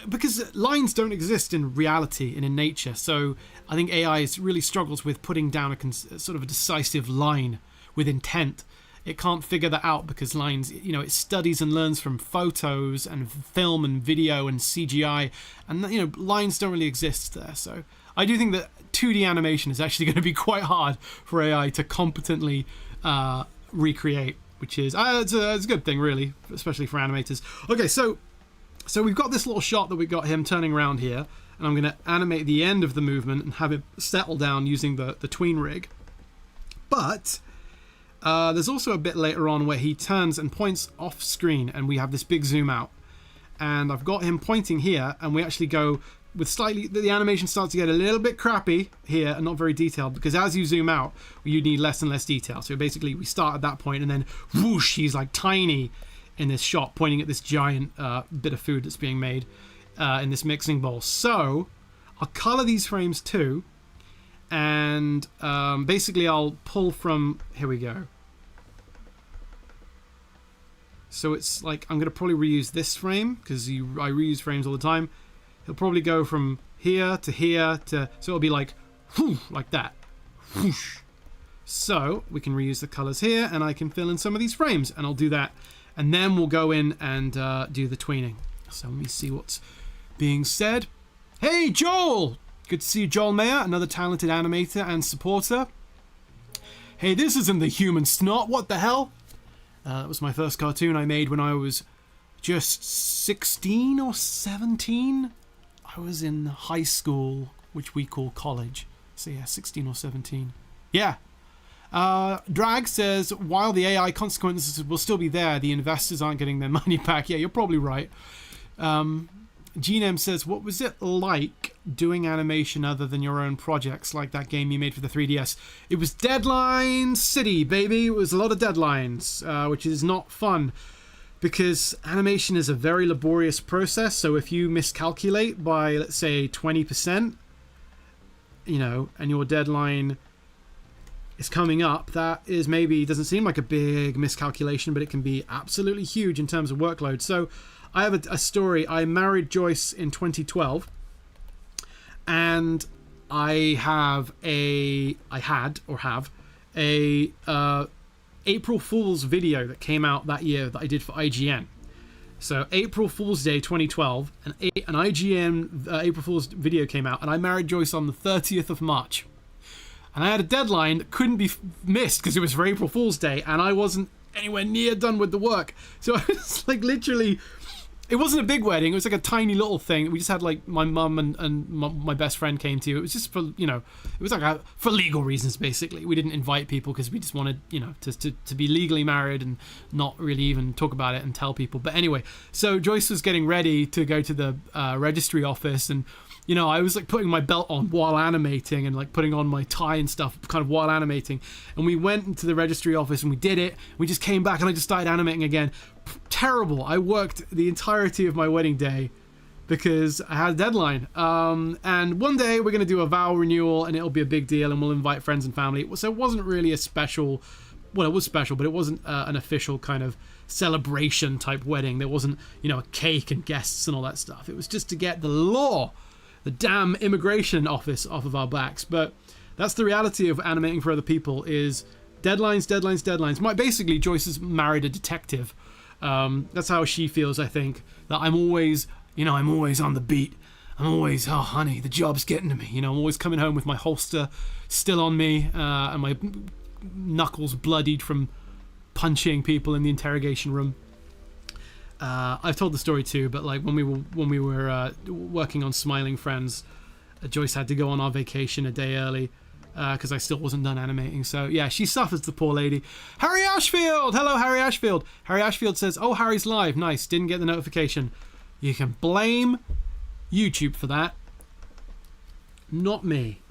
because lines don't exist in reality and in nature. So I think AI really struggles with putting down a sort of a decisive line with intent. It can't figure that out because lines, it studies and learns from photos and film and video and CGI, and lines don't really exist there. So I do think that 2D animation is actually going to be quite hard for AI to competently recreate, which is it's a good thing, really, especially for animators. Okay, so we've got this little shot that we got him turning around here, and I'm going to animate the end of the movement and have it settle down using the tween rig. But there's also a bit later on where he turns and points off screen, and we have this big zoom out. And I've got him pointing here, and we actually go with the animation starts to get a little bit crappy here and not very detailed, because as you zoom out, you need less and less detail. So basically we start at that point, and then whoosh, he's like tiny in this shot, pointing at this giant bit of food that's being made in this mixing bowl. So I'll color these frames too, and basically I'll pull from, here we go. So it's like, I'm going to probably reuse this frame, because I reuse frames all the time. He'll probably go from here to here to, so it'll be like, whoosh, like that. Whoosh. So we can reuse the colors here, and I can fill in some of these frames, and I'll do that. And then we'll go in and do the tweening. So let me see what's being said. Hey, Joel! Good to see you, Joel Mayer, another talented animator and supporter. Hey, this isn't the human snot. What the hell? That was my first cartoon I made when I was just 16 or 17. I was in high school, which we call college. So yeah, 16 or 17. Yeah. Drag says, while the AI consequences will still be there, the investors aren't getting their money back. Yeah, you're probably right. GNM says, what was it like doing animation other than your own projects, like that game you made for the 3DS? It was Deadline City, baby. It was a lot of deadlines, which is not fun, because animation is a very laborious process. So if you miscalculate by, let's say, 20%, and your deadline is coming up, that is maybe, doesn't seem like a big miscalculation, but it can be absolutely huge in terms of workload. So I have a story. I married Joyce in 2012, and I have a April Fool's video that came out that year that I did for IGN. So April Fool's Day 2012, an IGN April Fool's video came out, and I married Joyce on the 30th of March. And I had a deadline that couldn't be missed because it was for April Fool's Day, and I wasn't anywhere near done with the work. So I was like, literally, it wasn't a big wedding. It was like a tiny little thing. We just had like my mum and my best friend came to. It was just for, it was like for legal reasons, basically. We didn't invite people because we just wanted, to be legally married and not really even talk about it and tell people. But anyway, so Joyce was getting ready to go to the registry office, and I was like putting my belt on while animating and like putting on my tie and stuff kind of while animating. And we went into the registry office and we did it. We just came back and I just started animating again. Terrible. I worked the entirety of my wedding day because I had a deadline. And one day we're going to do a vow renewal and it'll be a big deal and we'll invite friends and family. So it wasn't really a special well, it was special, but it wasn't an official kind of celebration type wedding. There wasn't, you know, a cake and guests and all that stuff. It was just to get the damn immigration office off of our backs. But that's the reality of animating for other people, is deadlines, deadlines, deadlines. Basically, Joyce has married a detective. That's how she feels, I think, that I'm always on the beat. I'm always, oh honey, the job's getting to me. You know, I'm always coming home with my holster still on me, and my knuckles bloodied from punching people in the interrogation room. I've told the story too, but like when we were working on Smiling Friends, Joyce had to go on our vacation a day early because I still wasn't done animating. So yeah, she suffers, the poor lady. Harry Ashfield! Hello, Harry Ashfield. Harry Ashfield says, oh, Harry's live. Nice. Didn't get the notification. You can blame YouTube for that. Not me.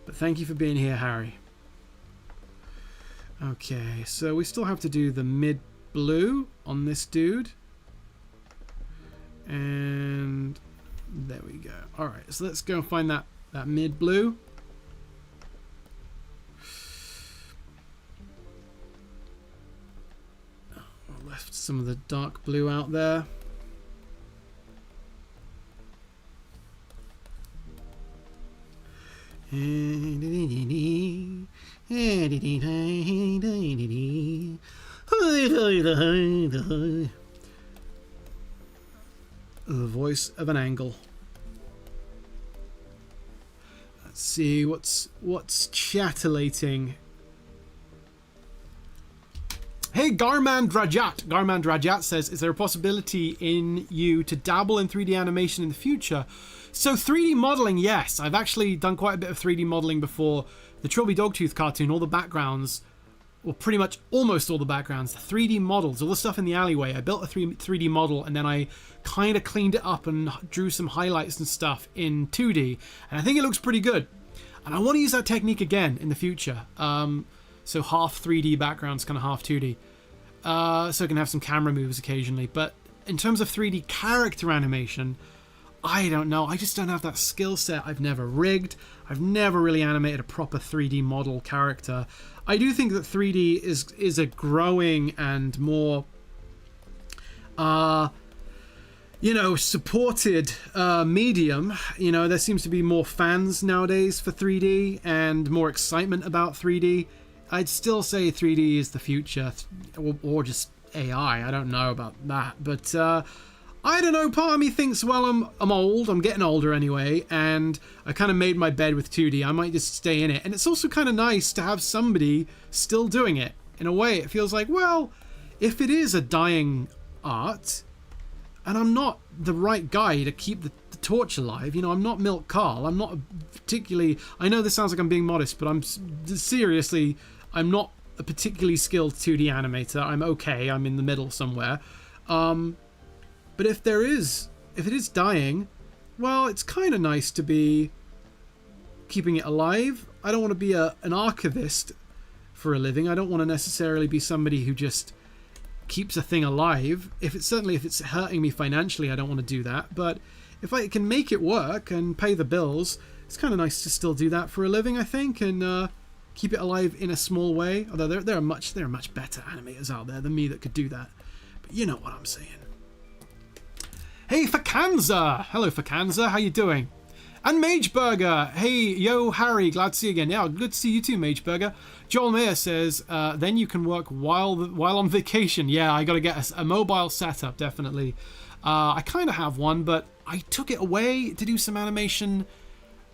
But thank you for being here, Harry. Okay, so we still have to do the mid blue on this dude. And there we go. Alright, so let's go and find that mid blue. I left some of the dark blue out there. The voice of an angle. Let's see what's chatulating. Hey, Garman Drajat. Garman Drajat says, is there a possibility in you to dabble in 3D animation in the future? So 3D modeling, yes. I've actually done quite a bit of 3D modeling before. The Trilby Dogtooth cartoon, all the backgrounds, well, pretty much almost all the backgrounds, the 3D models, all the stuff in the alleyway. I built a 3D model and then I kind of cleaned it up and drew some highlights and stuff in 2D. And I think it looks pretty good. And I want to use that technique again in the future. So half 3D backgrounds, kind of half 2D. So I can have some camera moves occasionally. But in terms of 3D character animation, I don't know. I just don't have that skill set. I've never rigged. I've never really animated a proper 3D model character. I do think that 3D is a growing and more, supported medium. You know, there seems to be more fans nowadays for 3D and more excitement about 3D. I'd still say 3D is the future, or just AI. I don't know about that, but I don't know. Part of me thinks, well, I'm old. I'm getting older anyway, and I kind of made my bed with 2D. I might just stay in it. And it's also kind of nice to have somebody still doing it. In a way, it feels like, well, if it is a dying art, and I'm not the right guy to keep the torch alive, you know, I'm not Milk Carl. I'm not particularly. I know this sounds like I'm being modest, but I'm not a particularly skilled 2D animator. I'm okay. I'm in the middle somewhere. But if it is dying, well, it's kind of nice to be keeping it alive. I don't want to be an archivist for a living. I don't want to necessarily be somebody who just keeps a thing alive. If it's hurting me financially, I don't want to do that. But if I can make it work and pay the bills, it's kind of nice to still do that for a living, I think, and keep it alive in a small way. Although there are much better animators out there than me that could do that. But you know what I'm saying. Hey, Fakanza! Hello, Fakanza. How you doing? And Mageburger. Hey, yo, Harry. Glad to see you again. Yeah, good to see you too, Mageburger. Joel Mayer says, then you can work while on vacation. Yeah, I got to get a mobile setup, definitely. I kind of have one, but I took it away to do some animation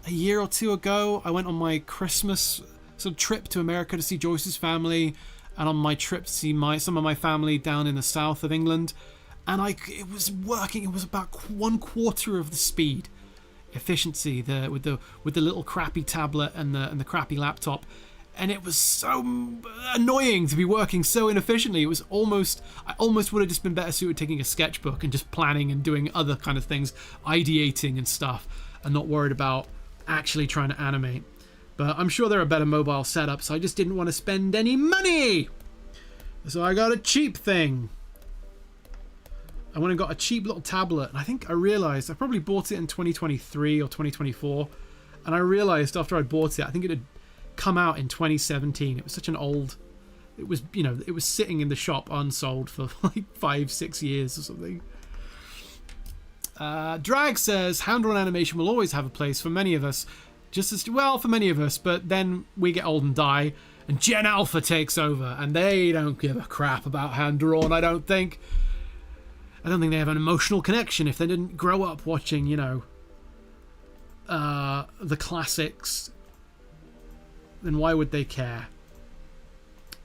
a year or two ago. I went on my Christmas sort of trip to America to see Joyce's family, and on my trip to see some of my family down in the south of England. And it was working. It was about 1/4 of the speed efficiency with the little crappy tablet and the crappy laptop, and it was so annoying to be working so inefficiently. I almost would have just been better suited taking a sketchbook and just planning and doing other kind of things, ideating and stuff, and not worried about actually trying to animate. But I'm sure there are better mobile setups. I just didn't want to spend any money, so I got a cheap thing. I went and got a cheap little tablet, and I think I realized I probably bought it in 2023 or 2024, and I realized after I bought it, I think it had come out in 2017. It was such an old it was, you know, it was sitting in the shop unsold for like 5-6 years or something. Drag says hand-drawn animation will always have a place for many of us, just as well for many of us, but then we get old and die, and Gen Alpha takes over, and they don't give a crap about hand-drawn. I don't think they have an emotional connection if they didn't grow up watching, you know, the classics. Then why would they care?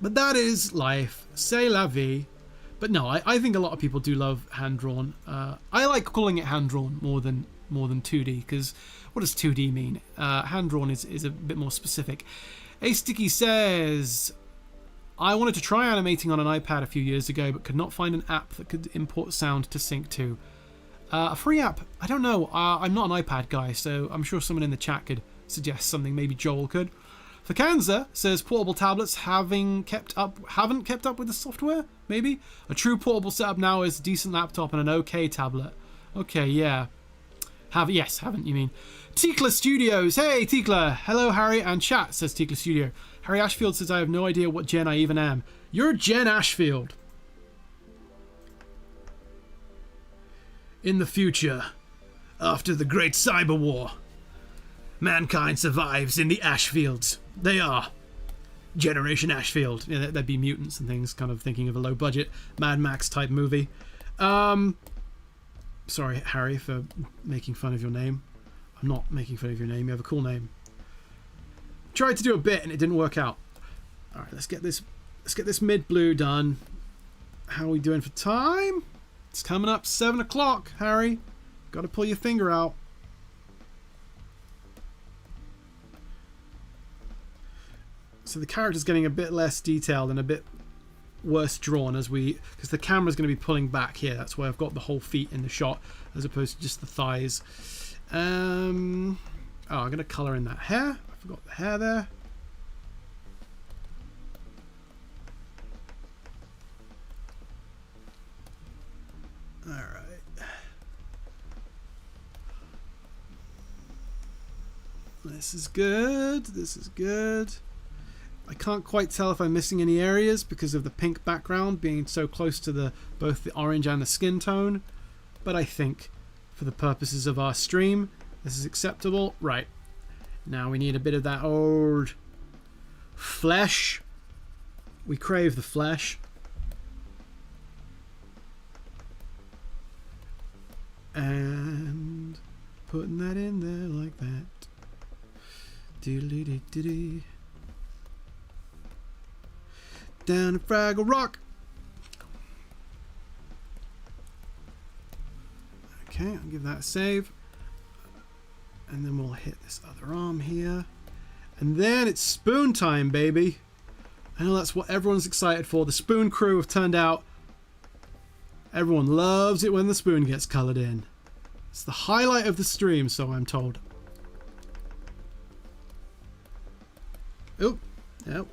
But that is life. C'est la vie. But no, I think a lot of people do love hand-drawn. I like calling it hand-drawn more than 2D, because what does 2D mean? Hand-drawn is a bit more specific. A Sticky says, I wanted to try animating on an iPad a few years ago, but could not find an app that could import sound to sync to. A free app? I don't know. I'm not an iPad guy, so I'm sure someone in the chat could suggest something. Maybe Joel could. Fakanza says portable tablets haven't kept up with the software. Maybe a true portable setup now is a decent laptop and an okay tablet. Okay, yeah. Haven't you mean? Tikla Studios. Hey, Tikla. Hello, Harry and chat, says Tikla Studio. Harry Ashfield says, I have no idea what gen I even am. You're Jen Ashfield. In the future, after the Great Cyber War, mankind survives in the Ashfields. They are Generation Ashfield. Yeah, that'd be mutants and things, kind of thinking of a low-budget Mad Max type movie. Sorry, Harry, for making fun of your name. I'm not making fun of your name. You have a cool name. Tried to do a bit and it didn't work out. All right, let's get this mid blue done. How are we doing for time? It's coming up 7 o'clock, Harry. Got to pull your finger out. So the character's getting a bit less detailed and a bit worse drawn because the camera's going to be pulling back here. That's why I've got the whole feet in the shot as opposed to just the thighs. I'm going to colour in that hair. I forgot the hair there. All right. This is good. This is good. I can't quite tell if I'm missing any areas because of the pink background being so close to both the orange and the skin tone. But I think for the purposes of our stream, this is acceptable. Right. Now we need a bit of that old flesh. We crave the flesh. And putting that in there like that. Doodly-dee-dee-dee. Down at Fraggle Rock. Okay, I'll give that a save. And then we'll hit this other arm here. And then it's spoon time, baby. I know that's what everyone's excited for. The spoon crew have turned out. Everyone loves it when the spoon gets coloured in. It's the highlight of the stream, so I'm told. Oh, yep.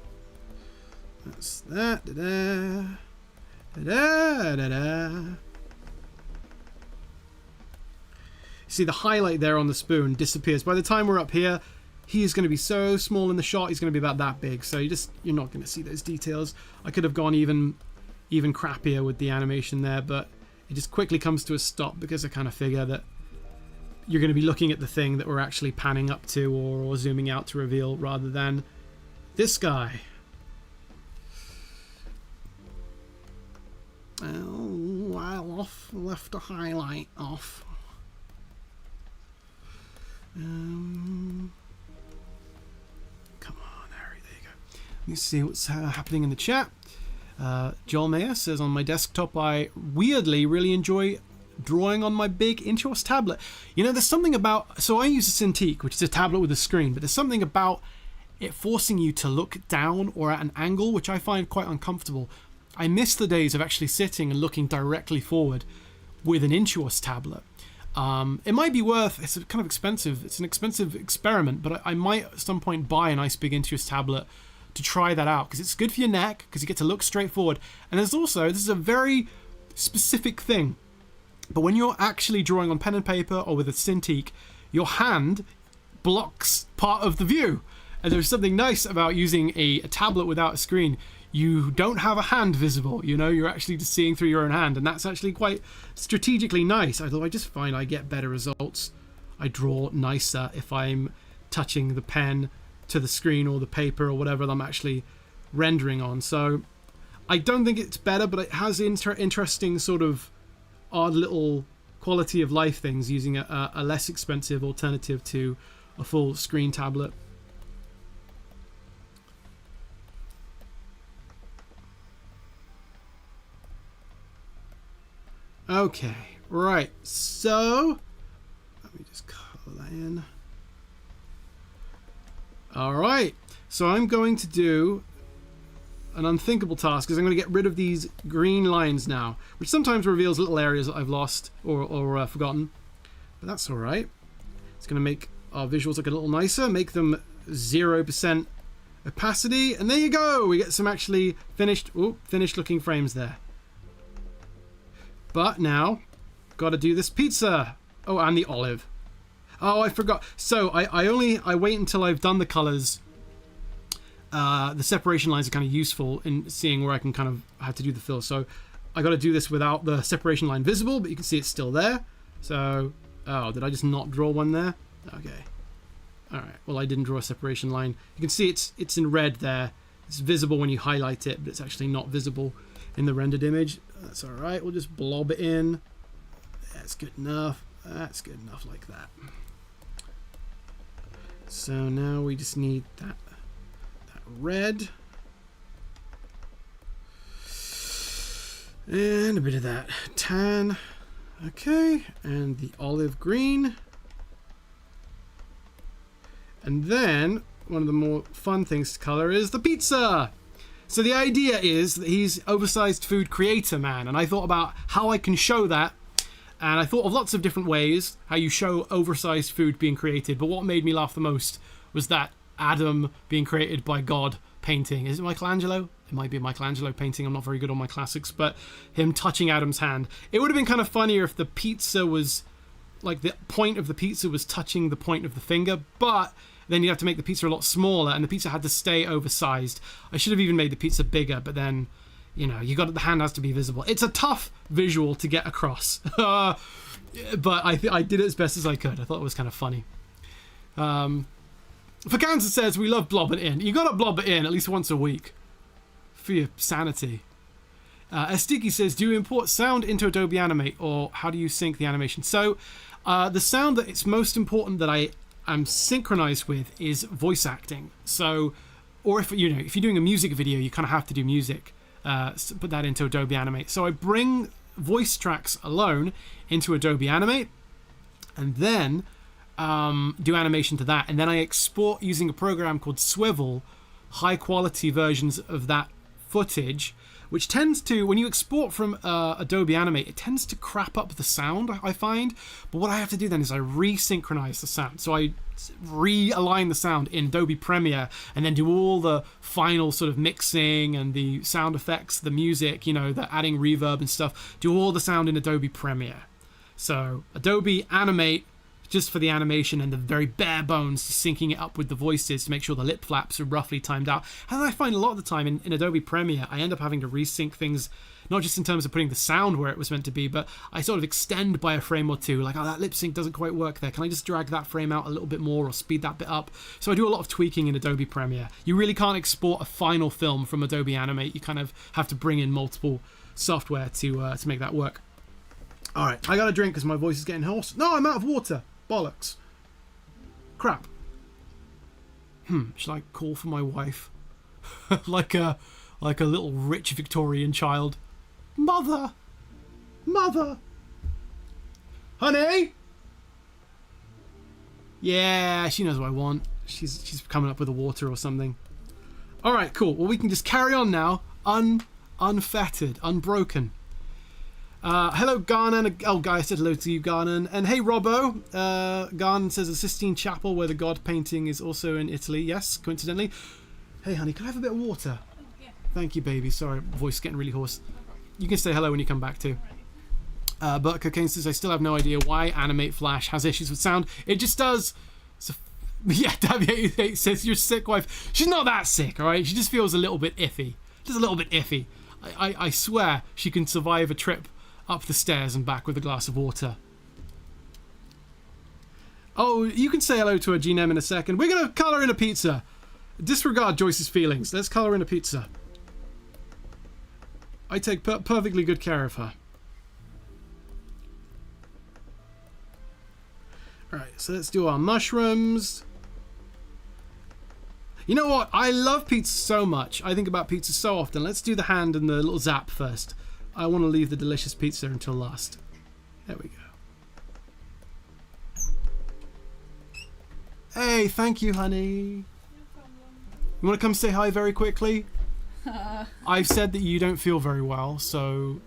That's that. Da-da. Da-da, da-da. See, the highlight there on the spoon disappears. By the time we're up here, he's going to be so small in the shot, he's going to be about that big. So you're not going to see those details. I could have gone even crappier with the animation there, but it just quickly comes to a stop because I kind of figure that you're going to be looking at the thing that we're actually panning up to or zooming out to reveal rather than this guy. Oh, I left a highlight off. Come on, Harry, there you go. Let me see what's happening in the chat. Joel Mayer says, on my desktop I weirdly really enjoy drawing on my big Intuos tablet. You know, there's something about, so I use a Cintiq, which is a tablet with a screen, but there's something about it forcing you to look down or at an angle, which I find quite uncomfortable. I miss the days of actually sitting and looking directly forward with an Intuos tablet. It might be worth, it's kind of expensive, it's an expensive experiment, but I might at some point buy a nice big Intuos tablet to try that out, because it's good for your neck, because you get to look straight forward. And there's also, this is a very specific thing, but when you're actually drawing on pen and paper or with a Cintiq, your hand blocks part of the view. And there's something nice about using a tablet without a screen. you don't have a hand visible, you know, you're actually just seeing through your own hand, and that's actually quite strategically nice. Although I just find I get better results, I draw nicer if I'm touching the pen to the screen or the paper or whatever I'm actually rendering on. So I don't think it's better, but it has interesting sort of odd little quality of life things using a less expensive alternative to a full screen tablet. Okay, right, so let me just color that in. All right, so I'm going to do an unthinkable task, because I'm going to get rid of these green lines now, which sometimes reveals little areas that I've lost or forgotten, but that's all right. It's going to make our visuals look a little nicer, make them 0% opacity, and there you go. We get some actually finished looking frames there. But now, got to do this pizza. Oh, and the olive. Oh, I forgot. So I wait until I've done the colors. The separation lines are kind of useful in seeing where I can kind of have to do the fill. So I got to do this without the separation line visible, but you can see it's still there. So, oh, did I just not draw one there? Okay. All right. Well, I didn't draw a separation line. You can see it's in red there. It's visible when you highlight it, but it's actually not visible in the rendered image. That's all right. We'll just blob it in. That's good enough. That's good enough like that. So now we just need that red and a bit of that tan. Okay, and the olive green. And then one of the more fun things to color is the pizza. So the idea is that he's oversized food creator man, and I thought about how I can show that, and I thought of lots of different ways how you show oversized food being created, but what made me laugh the most was that Adam being created by God painting. Is it Michelangelo? It might be a Michelangelo painting. I'm not very good on my classics, but him touching Adam's hand. It would have been kind of funnier if the pizza was, like, the point of the pizza was touching the point of the finger, but then you'd have to make the pizza a lot smaller, and the pizza had to stay oversized. I should have even made the pizza bigger, but then, you know, the hand has to be visible. It's a tough visual to get across, but I did it as best as I could. I thought it was kind of funny. Vacanza says, we love blobbing in. You gotta blob it in at least once a week for your sanity. Estiki says, do you import sound into Adobe Animate, or how do you sync the animation? So the sound that it's most important that I am synchronized with is voice acting. So, or if you're doing a music video, you kind of have to do music. So put that into Adobe Animate. So I bring voice tracks alone into Adobe Animate, and then do animation to that, and then I export using a program called Swivel high quality versions of that footage, which tends to, when you export from Adobe Animate, it tends to crap up the sound, I find. But what I have to do then is I resynchronize the sound. So I realign the sound in Adobe Premiere, and then do all the final sort of mixing and the sound effects, the music, the adding reverb and stuff, do all the sound in Adobe Premiere. So Adobe Animate just for the animation and the very bare bones, to syncing it up with the voices to make sure the lip flaps are roughly timed out. And I find a lot of the time in Adobe Premiere, I end up having to resync things, not just in terms of putting the sound where it was meant to be, but I sort of extend by a frame or two, like, oh, that lip sync doesn't quite work there. Can I just drag that frame out a little bit more or speed that bit up? So I do a lot of tweaking in Adobe Premiere. You really can't export a final film from Adobe Animate. You kind of have to bring in multiple software to make that work. All right, I got a drink because my voice is getting hoarse. No, I'm out of water. Bollocks. Crap. Should I call for my wife? like a little rich Victorian child. Mother! Mother! Honey! Yeah, she knows what I want. She's coming up with the water or something. Alright, cool. Well, we can just carry on now. Unfettered. Unbroken. Hello, Garnan. Oh, guy, I said hello to you, Garnan. And hey, Robbo. Garnan says the Sistine Chapel, where the God painting is also in Italy. Yes, coincidentally. Hey, honey, can I have a bit of water? Oh, yeah. Thank you, baby. Sorry, voice getting really hoarse. You can say hello when you come back, too. But Cocaine says, I still have no idea why Animate Flash has issues with sound. It just does. So, yeah, Dabby88 says, you're sick, wife. She's not that sick, all right? She just feels a little bit iffy. just a little bit iffy. I swear she can survive a trip up the stairs and back with a glass of water. Oh, you can say hello to her, GNM, in a second. We're going to colour in a pizza. Disregard Joyce's feelings. Let's colour in a pizza. I take perfectly good care of her. Alright, so let's do our mushrooms. You know what? I love pizza so much. I think about pizza so often. Let's do the hand and the little zap first. I want to leave the delicious pizza until last. There we go. Hey, thank you, honey. No problem. You want to come say hi very quickly? I've said that you don't feel very well, so...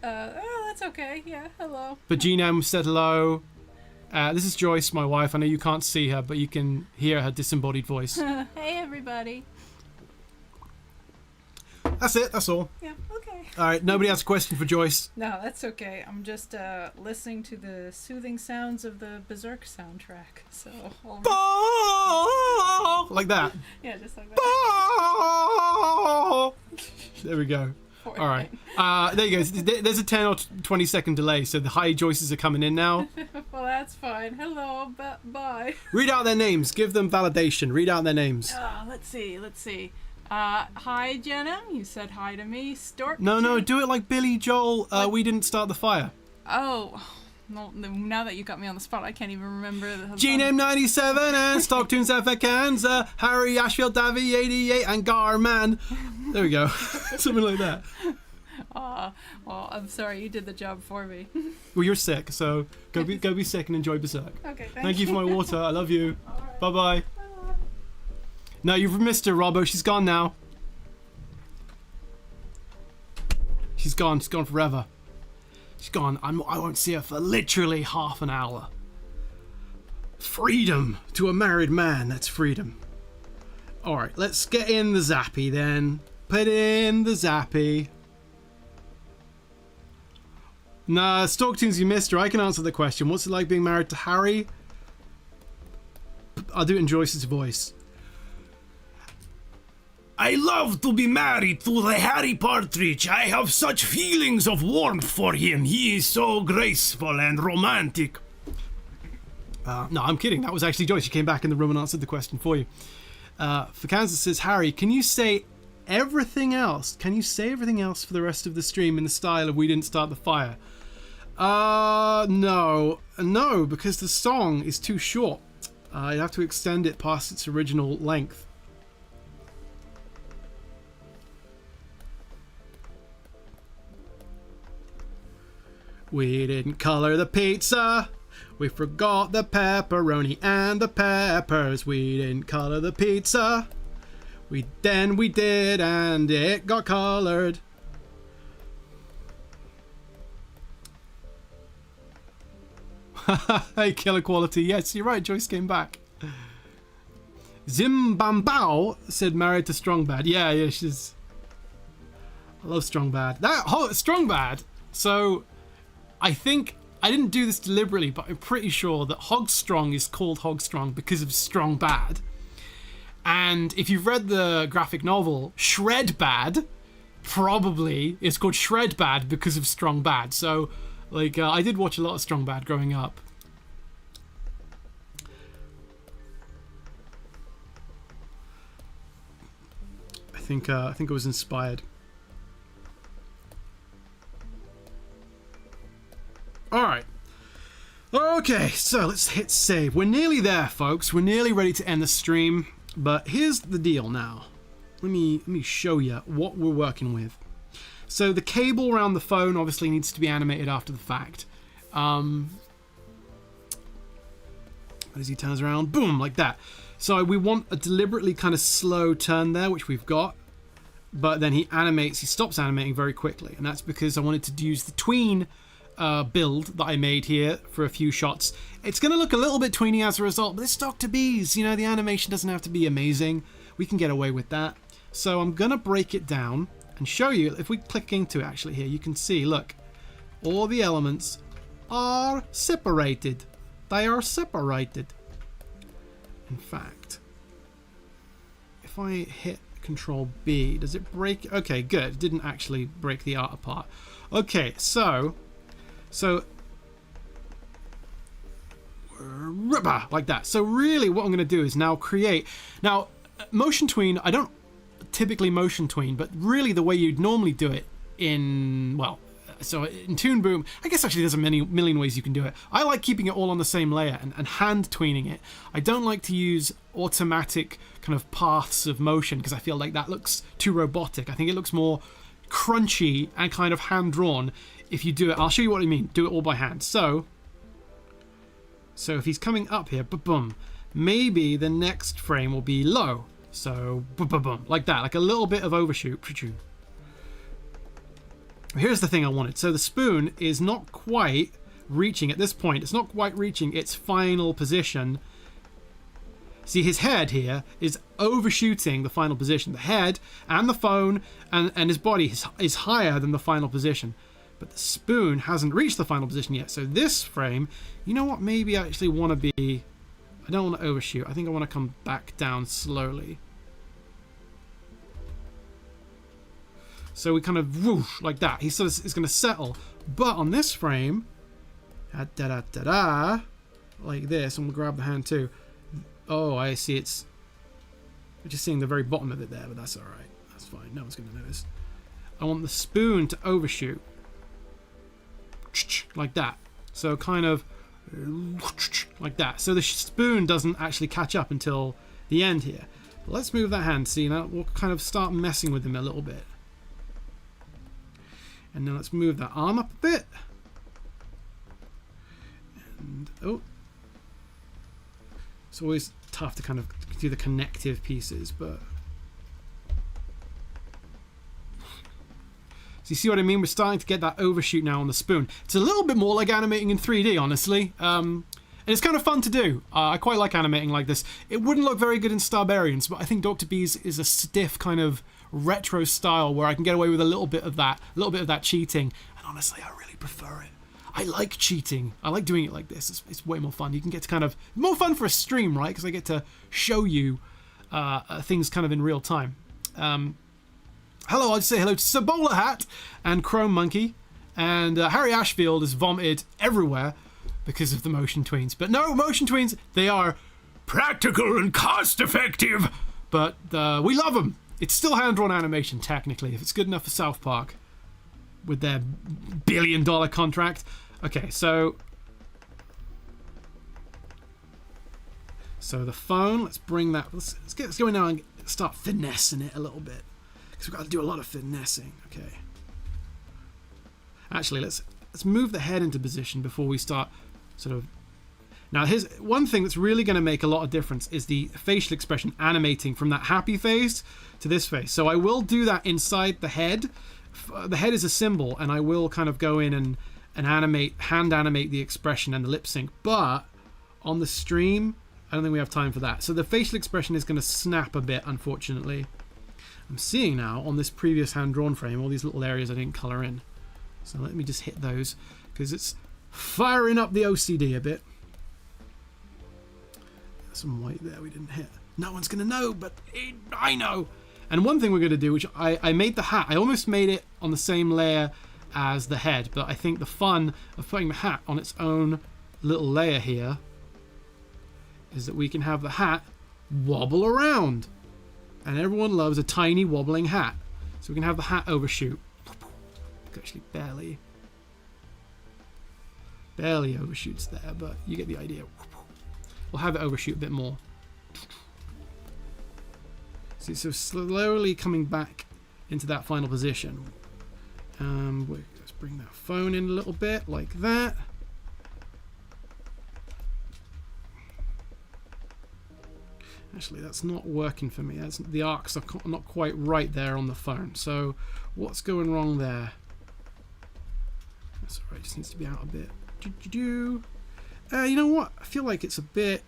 Oh, that's okay. Yeah, hello. But GNM said hello. This is Joyce, my wife. I know you can't see her, but you can hear her disembodied voice. Hey, everybody. That's it, that's all. Yeah, okay. Alright, nobody has a question for Joyce. No, that's okay. I'm just listening to the soothing sounds of the Berserk soundtrack. So, Like that. yeah, just like that. There we go. Poor Alright. thing. There you go. There's a 10 or 20 second delay, so the high Joyces are coming in now. Well, that's fine. Hello, bye. Read out their names. Give them validation. Read out their names. Let's see. Hi, Jenna. You said hi to me. Stork. No, do it like Billy Joel. We didn't start the fire. Oh, well, now that you got me on the spot, I can't even remember. GNM 97 and Stocktunes FXanza, Harry Ashfield Davy 88 and Garman. There we go. Something like that. Well, I'm sorry, you did the job for me. Well, you're sick, so go be sick and enjoy Berserk. Okay, Thank you for my water. I love you. Alright. Bye bye. No, you've missed her, Robbo. She's gone now. She's gone. She's gone forever. She's gone. I won't see her for literally half an hour. Freedom to a married man. That's freedom. All right, let's get in the zappy then. Put in the zappy. Nah, Stocktunes, you missed her. I can answer the question. What's it like being married to Harry? I'll do it in Joyce's voice. I love to be married to the Harry Partridge. I have such feelings of warmth for him. He is so graceful and romantic. No, I'm kidding. That was actually Joyce. She came back in the room and answered the question for you. For Kansas says, Harry, can you say everything else? Can you say everything else for the rest of the stream in the style of We Didn't Start the Fire? No, because the song is too short. I'd have to extend it past its original length. We didn't color the pizza. We forgot the pepperoni and the peppers. We didn't color the pizza. We did, and it got colored. Hey, killer quality. Yes, you're right. Joyce came back. Zimbambao said married to Strong Bad. Yeah, she's... I love Strong Bad. Strong Bad. So... I think, I didn't do this deliberately, but I'm pretty sure that Hogstrong is called Hogstrong because of Strong Bad. And if you've read the graphic novel, Shred Bad probably is called Shred Bad because of Strong Bad. So, like, I did watch a lot of Strong Bad growing up. I think I was inspired. Alright. Okay, so let's hit save. We're nearly there, folks. We're nearly ready to end the stream. But here's the deal now. Let me show you what we're working with. So the cable around the phone obviously needs to be animated after the fact. As he turns around, boom, like that. So we want a deliberately kind of slow turn there, which we've got. But then he stops animating very quickly. And that's because I wanted to use the tween build that I made here for a few shots. It's going to look a little bit tweeny as a result, but it's Dr. Bees. You know, the animation doesn't have to be amazing. We can get away with that. So I'm going to break it down and show you. If we click into it actually here, you can see, look, all the elements are separated. They are separated. In fact, if I hit Control B. Does it break? Okay, good. It didn't actually break the art apart. Okay, so like that. So really what I'm going to do is now create. Now, motion tween, I don't typically motion tween, but really the way you'd normally do it in, well, so in Toon Boom, I guess actually there's a million ways you can do it. I like keeping it all on the same layer and hand tweening it. I don't like to use automatic kind of paths of motion because I feel like that looks too robotic. I think it looks more crunchy and kind of hand-drawn if you do it. I'll show you what I mean. Do it all by hand. So if he's coming up here, boom, maybe the next frame will be low. So boom, like that, like a little bit of overshoot. Here's the thing I wanted. So the spoon is not quite reaching at this point. It's not quite reaching its final position. See, his head here is overshooting the final position. The head and the phone and his body is higher than the final position. But the spoon hasn't reached the final position yet. So this frame, you know what, maybe I actually want to be... I don't want to overshoot. I think I want to come back down slowly. So we kind of whoosh like that. He sort of is going to settle. But on this frame, like this, and we'll grab the hand too. Oh, I see. We're just seeing the very bottom of it there, but that's all right. That's fine. No one's going to notice. I want the spoon to overshoot. Like that. So kind of like that. So the spoon doesn't actually catch up until the end here. But let's move that hand. See, now we'll kind of start messing with him a little bit. And now let's move that arm up a bit. And, oh. It's always tough to kind of do the connective pieces, but... So you see what I mean? We're starting to get that overshoot now on the spoon. It's a little bit more like animating in 3D, honestly. And it's kind of fun to do. I quite like animating like this. It wouldn't look very good in Starbarians, but I think Dr. B's is a stiff kind of retro style where I can get away with a little bit of that cheating. And honestly, I really prefer it. I like cheating. I like doing it like this. It's way more fun. You can get to kind of... More fun for a stream, right? Because I get to show you things kind of in real time. Hello, I'd say hello to Sabola Hat and Chrome Monkey. And Harry Ashfield has vomited everywhere because of the motion tweens. But no, motion tweens, they are practical and cost-effective. But we love them. It's still hand-drawn animation, technically, if it's good enough for South Park with their billion-dollar contract. Okay, so the phone, let's bring that, let's go in now and start finessing it a little bit, because we've got to do a lot of finessing. Okay, actually let's move the head into position before we start sort of... Now here's one thing that's really going to make a lot of difference is the facial expression animating from that happy face to this face. So I will do that inside the head. The head is a symbol, and I will kind of go in and hand animate the expression and the lip sync. But on the stream, I don't think we have time for that. So the facial expression is going to snap a bit, unfortunately. I'm seeing now on this previous hand-drawn frame all these little areas I didn't color in. So let me just hit those because it's firing up the OCD a bit. Some white there we didn't hit. No one's going to know, but I know. And one thing we're going to do, which I made the hat. I almost made it on the same layer as the head, but I think the fun of putting the hat on its own little layer here is that we can have the hat wobble around. And everyone loves a tiny wobbling hat. So we can have the hat overshoot. Actually barely overshoots there, but you get the idea. We'll have it overshoot a bit more. See, so slowly coming back into that final position. Let's bring that phone in a little bit, like that. Actually, that's not working for me. The arcs are not quite right there on the phone. So what's going wrong there? That's alright, just needs to be out a bit. You know what? I feel like it's a bit...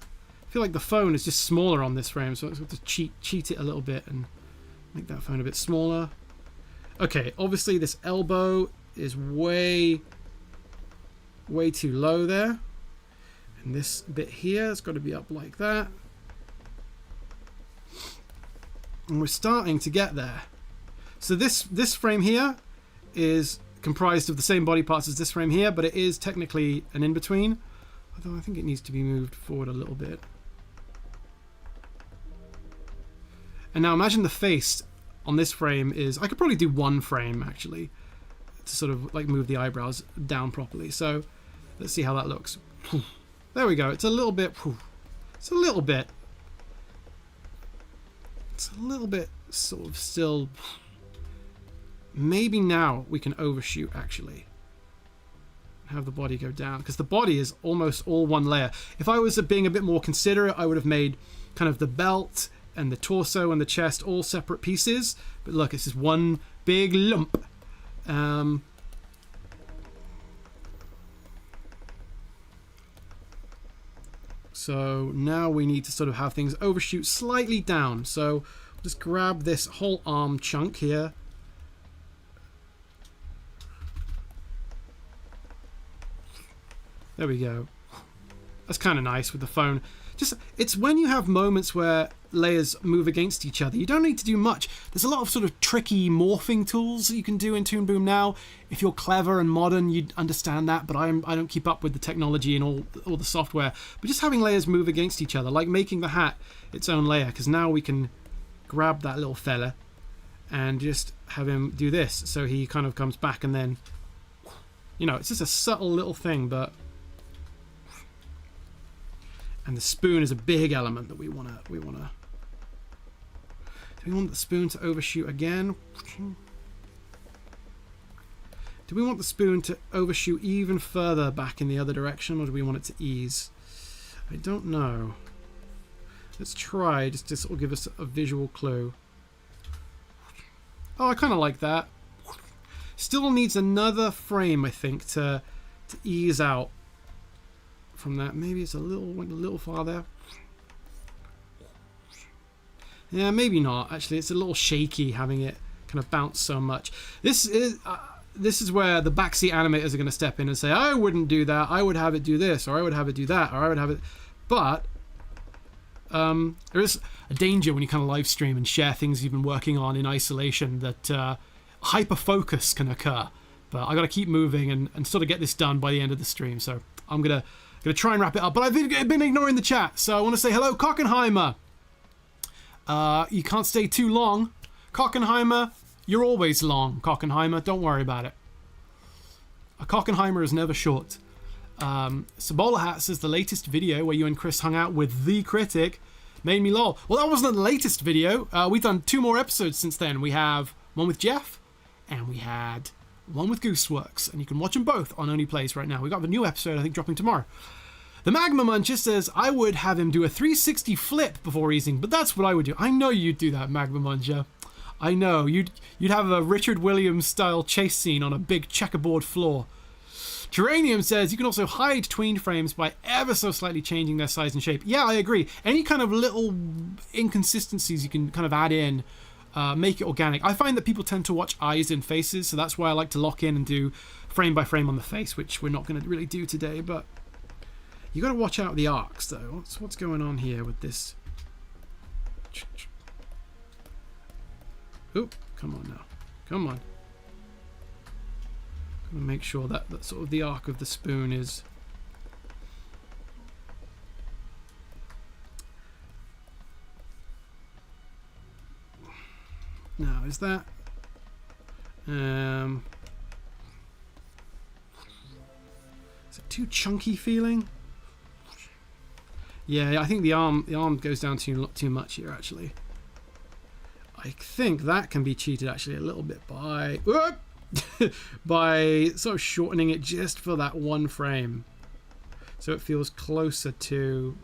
I feel like the phone is just smaller on this frame, so I have to cheat it a little bit and make that phone a bit smaller. Okay, obviously this elbow is way too low there. And this bit here has got to be up like that. And we're starting to get there. So this frame here is comprised of the same body parts as this frame here, but it is technically an in-between. Although I think it needs to be moved forward a little bit. And now imagine the face on this frame is... I could probably do one frame, actually, to sort of like move the eyebrows down properly. So let's see how that looks. There we go. It's a little bit... It's a little bit... It's a little bit sort of still... Maybe now we can overshoot, actually. Have the body go down. Because the body is almost all one layer. If I was being a bit more considerate, I would have made kind of the belt and the torso and the chest all separate pieces. But look, it's just one big lump. So now we need to sort of have things overshoot slightly down. So we'll just grab this whole arm chunk here. There we go. That's kind of nice with the phone. Just, it's when you have moments where layers move against each other. You don't need to do much. There's a lot of sort of tricky morphing tools that you can do in Toon Boom now. If you're clever and modern, you'd understand that, but I don't keep up with the technology and all the software. But just having layers move against each other, like making the hat its own layer, because now we can grab that little fella and just have him do this. So he kind of comes back and then, you know, it's just a subtle little thing, but... And the spoon is a big element that we wanna. Do we want the spoon to overshoot again? Do we want the spoon to overshoot even further back in the other direction, or do we want it to ease? I don't know. Let's try just to sort of give us a visual clue. Oh, I kind of like that. Still needs another frame, I think, to ease out from that. Maybe it's went a little far there. Yeah, maybe not. Actually, it's a little shaky having it kind of bounce so much. This is where the backseat animators are going to step in and say, I wouldn't do that. I would have it do this, or I would have it do that, or I would have it... But there is a danger when you kind of live stream and share things you've been working on in isolation that hyper focus can occur. But I got to keep moving and sort of get this done by the end of the stream. So I'm gonna try and wrap it up. But I've been ignoring the chat, so I want to say hello, Cockenheimer. You can't stay too long, Cockenheimer. You're always long, Cockenheimer. Don't worry about it. A Cockenheimer is never short. Sabola Hat says the latest video where you and Chris hung out with the critic made me lol. Well, that wasn't the latest video. We've done 2 more episodes since then. We have one with Jeff, and we had one with Gooseworks, and you can watch them both on Only Plays right now. We got the new episode, I think, dropping tomorrow. The Magma Muncher says I would have him do a 360 flip before easing, but that's what I would do. I know you'd do that, Magma Muncher. I know you'd have a Richard Williams style chase scene on a big checkerboard floor. Geranium says you can also hide tween frames by ever so slightly changing their size and shape. Yeah, I agree. Any kind of little inconsistencies you can kind of add in, make it organic. I find that people tend to watch eyes and faces, so that's why I like to lock in and do frame by frame on the face, which we're not going to really do today. But you got to watch out the arcs, though. What's going on here with this? Oop! Come on now. Come on. Make sure that sort of the arc of the spoon is now. Is that is it too chunky feeling? Yeah, I think the arm goes down too much here. Actually, I think that can be cheated actually a little bit by. Whoop! By sort of shortening it just for that one frame, so it feels closer to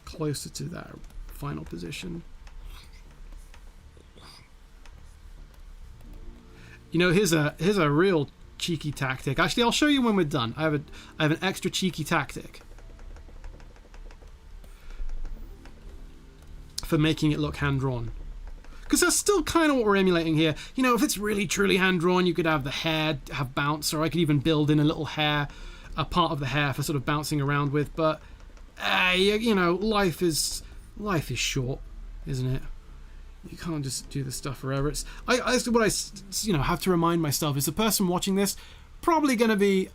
that final position. You know, here's a real cheeky tactic. Actually, I'll show you when we're done. I have an extra cheeky tactic for making it look hand-drawn. Because that's still kind of what we're emulating here. You know, if it's really truly hand-drawn, you could have the hair have bounce, or I could even build in a little hair, a part of the hair for sort of bouncing around with. But, you know, life is life is short, isn't it? You can't just do this stuff forever. What I have to remind myself is the person watching this probably going to be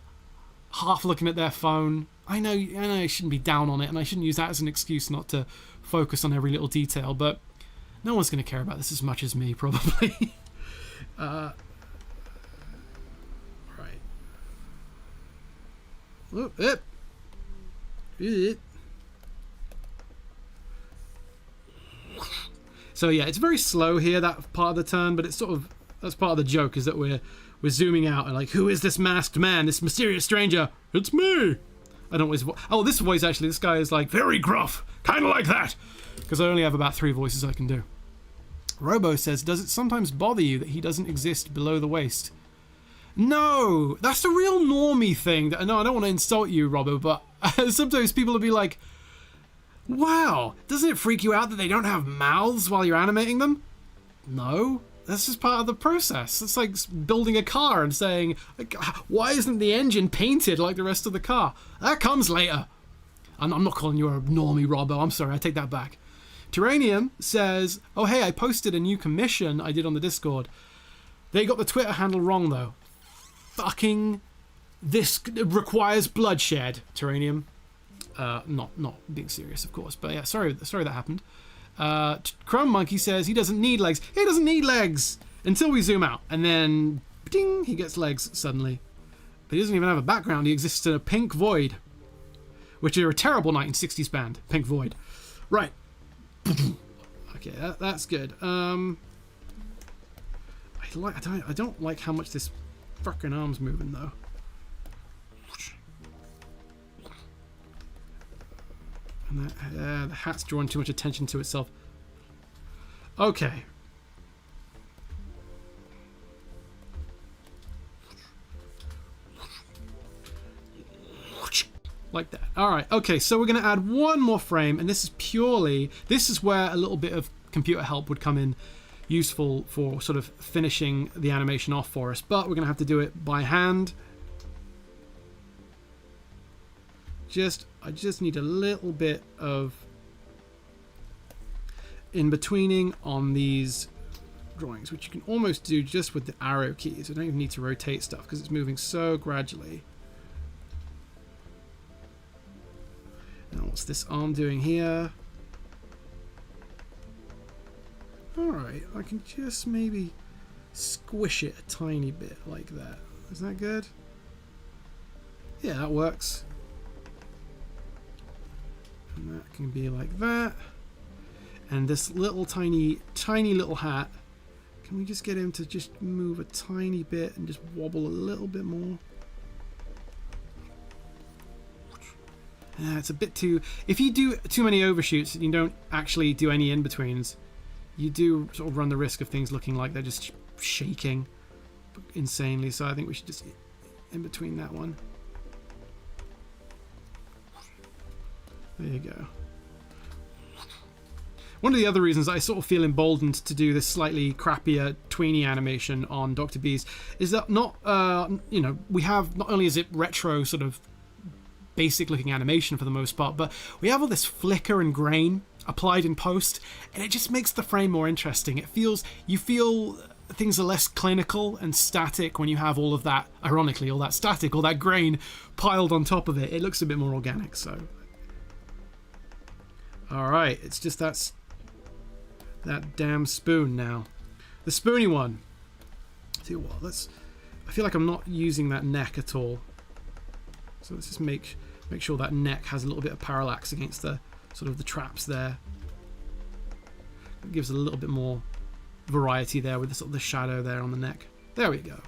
half looking at their phone. I know I shouldn't be down on it, and I shouldn't use that as an excuse not to focus on every little detail, but no one's going to care about this as much as me, probably. Right. Whoop, it. So yeah, it's very slow here, that part of the turn, but it's that's part of the joke, is that we're zooming out and like, who is this masked man, this mysterious stranger? It's me. I don't always. This voice actually. This guy is like very gruff, kind of like that, because I only have about 3 voices I can do. Robo says, does it sometimes bother you that he doesn't exist below the waist? No, that's the real normie thing. No, I don't want to insult you, Robo, but sometimes people will be like, wow, doesn't it freak you out that they don't have mouths while you're animating them? No, that's just part of the process. It's like building a car and saying, why isn't the engine painted like the rest of the car? That comes later. I'm not calling you a normie, Robbo. I'm sorry, I take that back. Terranium says, oh hey, I posted a new commission I did on the Discord. They got the Twitter handle wrong though. Fucking, this requires bloodshed, Terranium. Not being serious, of course, but yeah, sorry that happened. Chrome Monkey says he doesn't need legs. He doesn't need legs until we zoom out, and then ding, he gets legs suddenly. But he doesn't even have a background. He exists in a pink void, which are a terrible 1960s band, Pink Void. Right. Okay, that's good. I don't like how much this fucking arm's moving though. And the hat's drawing too much attention to itself. Okay. Like that. Alright, okay, so we're going to add one more frame, and this is where a little bit of computer help would come in useful for sort of finishing the animation off for us, but we're going to have to do it by hand. I just need a little bit of in-betweening on these drawings, which you can almost do just with the arrow keys. I don't even need to rotate stuff because it's moving so gradually. Now what's this arm doing here? Alright, I can just maybe squish it a tiny bit like that. Is that good? Yeah, that works. And that can be like that. And this little tiny little hat, can we just get him to just move a tiny bit and just wobble a little bit more? It's a bit too... If you do too many overshoots and you don't actually do any in-betweens, you do sort of run the risk of things looking like they're just shaking insanely. So I think we should just in between that one. There you go. One of the other reasons I sort of feel emboldened to do this slightly crappier tweeny animation on Dr. Bees is that we have, not only is it retro sort of basic looking animation for the most part, but we have all this flicker and grain applied in post, and it just makes the frame more interesting. You feel things are less clinical and static when you have all of that, ironically, all that static, all that grain piled on top of it. It looks a bit more organic, so. Alright, it's just that damn spoon now. The spoony one. Tell you what, I feel like I'm not using that neck at all. So let's just make sure that neck has a little bit of parallax against the sort of the traps there. It gives a little bit more variety there with the sort of the shadow there on the neck. There we go.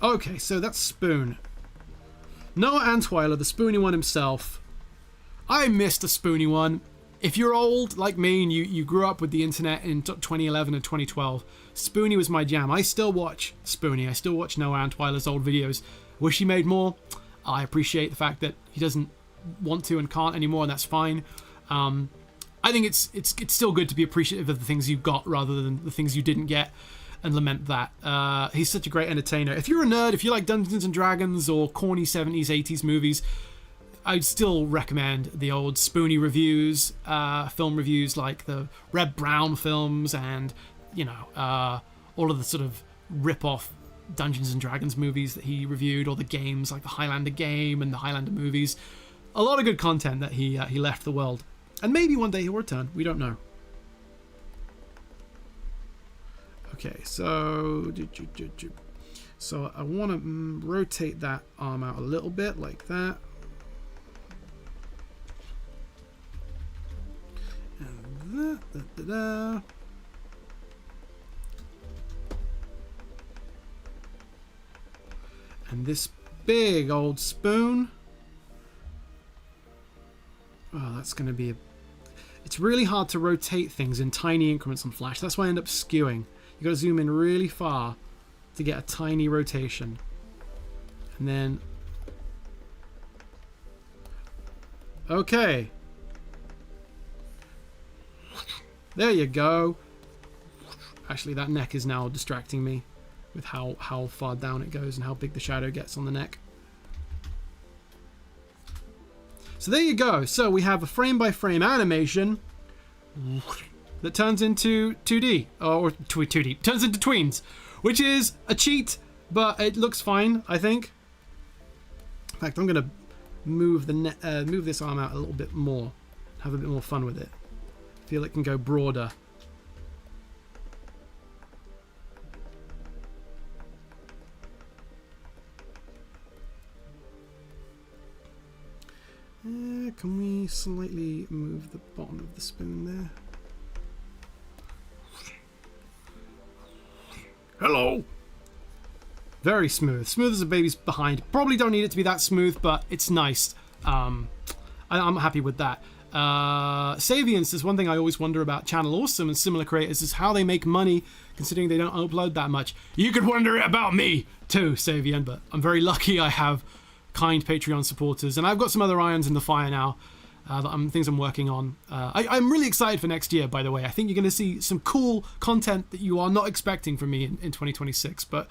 Okay, so that's Spoon. Noah Antweiler, the spoony one himself. I missed the spoony one. If you're old like me and you grew up with the internet in 2011 and 2012, Spoony was my jam. I still watch Spoony. I still watch Noah Antweiler's old videos. Wish he made more. I appreciate the fact that he doesn't want to and can't anymore, and that's fine. I think it's still good to be appreciative of the things you got rather than the things you didn't get, and lament that. He's such a great entertainer. If you're a nerd, if you like Dungeons and Dragons or corny 70s, 80s movies, I'd still recommend the old spoony reviews, film reviews like the Red Brown films and, all of the sort of rip-off Dungeons and Dragons movies that he reviewed, or the games like the Highlander game and the Highlander movies. A lot of good content that he left the world. And maybe one day he'll return. We don't know. Okay, so I want to rotate that arm out a little bit like that. And and this big old spoon. Oh, that's going to be it's really hard to rotate things in tiny increments on Flash. That's why I end up skewing. You got to zoom in really far to get a tiny rotation. And then okay. There you go. Actually, that neck is now distracting me with how far down it goes and how big the shadow gets on the neck. So there you go. So we have a frame-by-frame animation that turns into 2D, or 2D, turns into tweens, which is a cheat, but it looks fine, I think. In fact, I'm going to move this arm out a little bit more, have a bit more fun with it. Feel it can go broader. Can we slightly move the bottom of the spoon there? Hello. Very smooth. Smooth as a baby's behind. Probably don't need it to be that smooth, but it's nice. I'm happy with that. Savians is one thing I always wonder about Channel Awesome and similar creators is how they make money considering they don't upload that much. You could wonder about me too, Savian, but I'm very lucky I have kind Patreon supporters, and I've got some other irons in the fire now. Things I'm working on. I'm really excited for next year, by the way. I think you're going to see some cool content that you are not expecting from me in 2026, but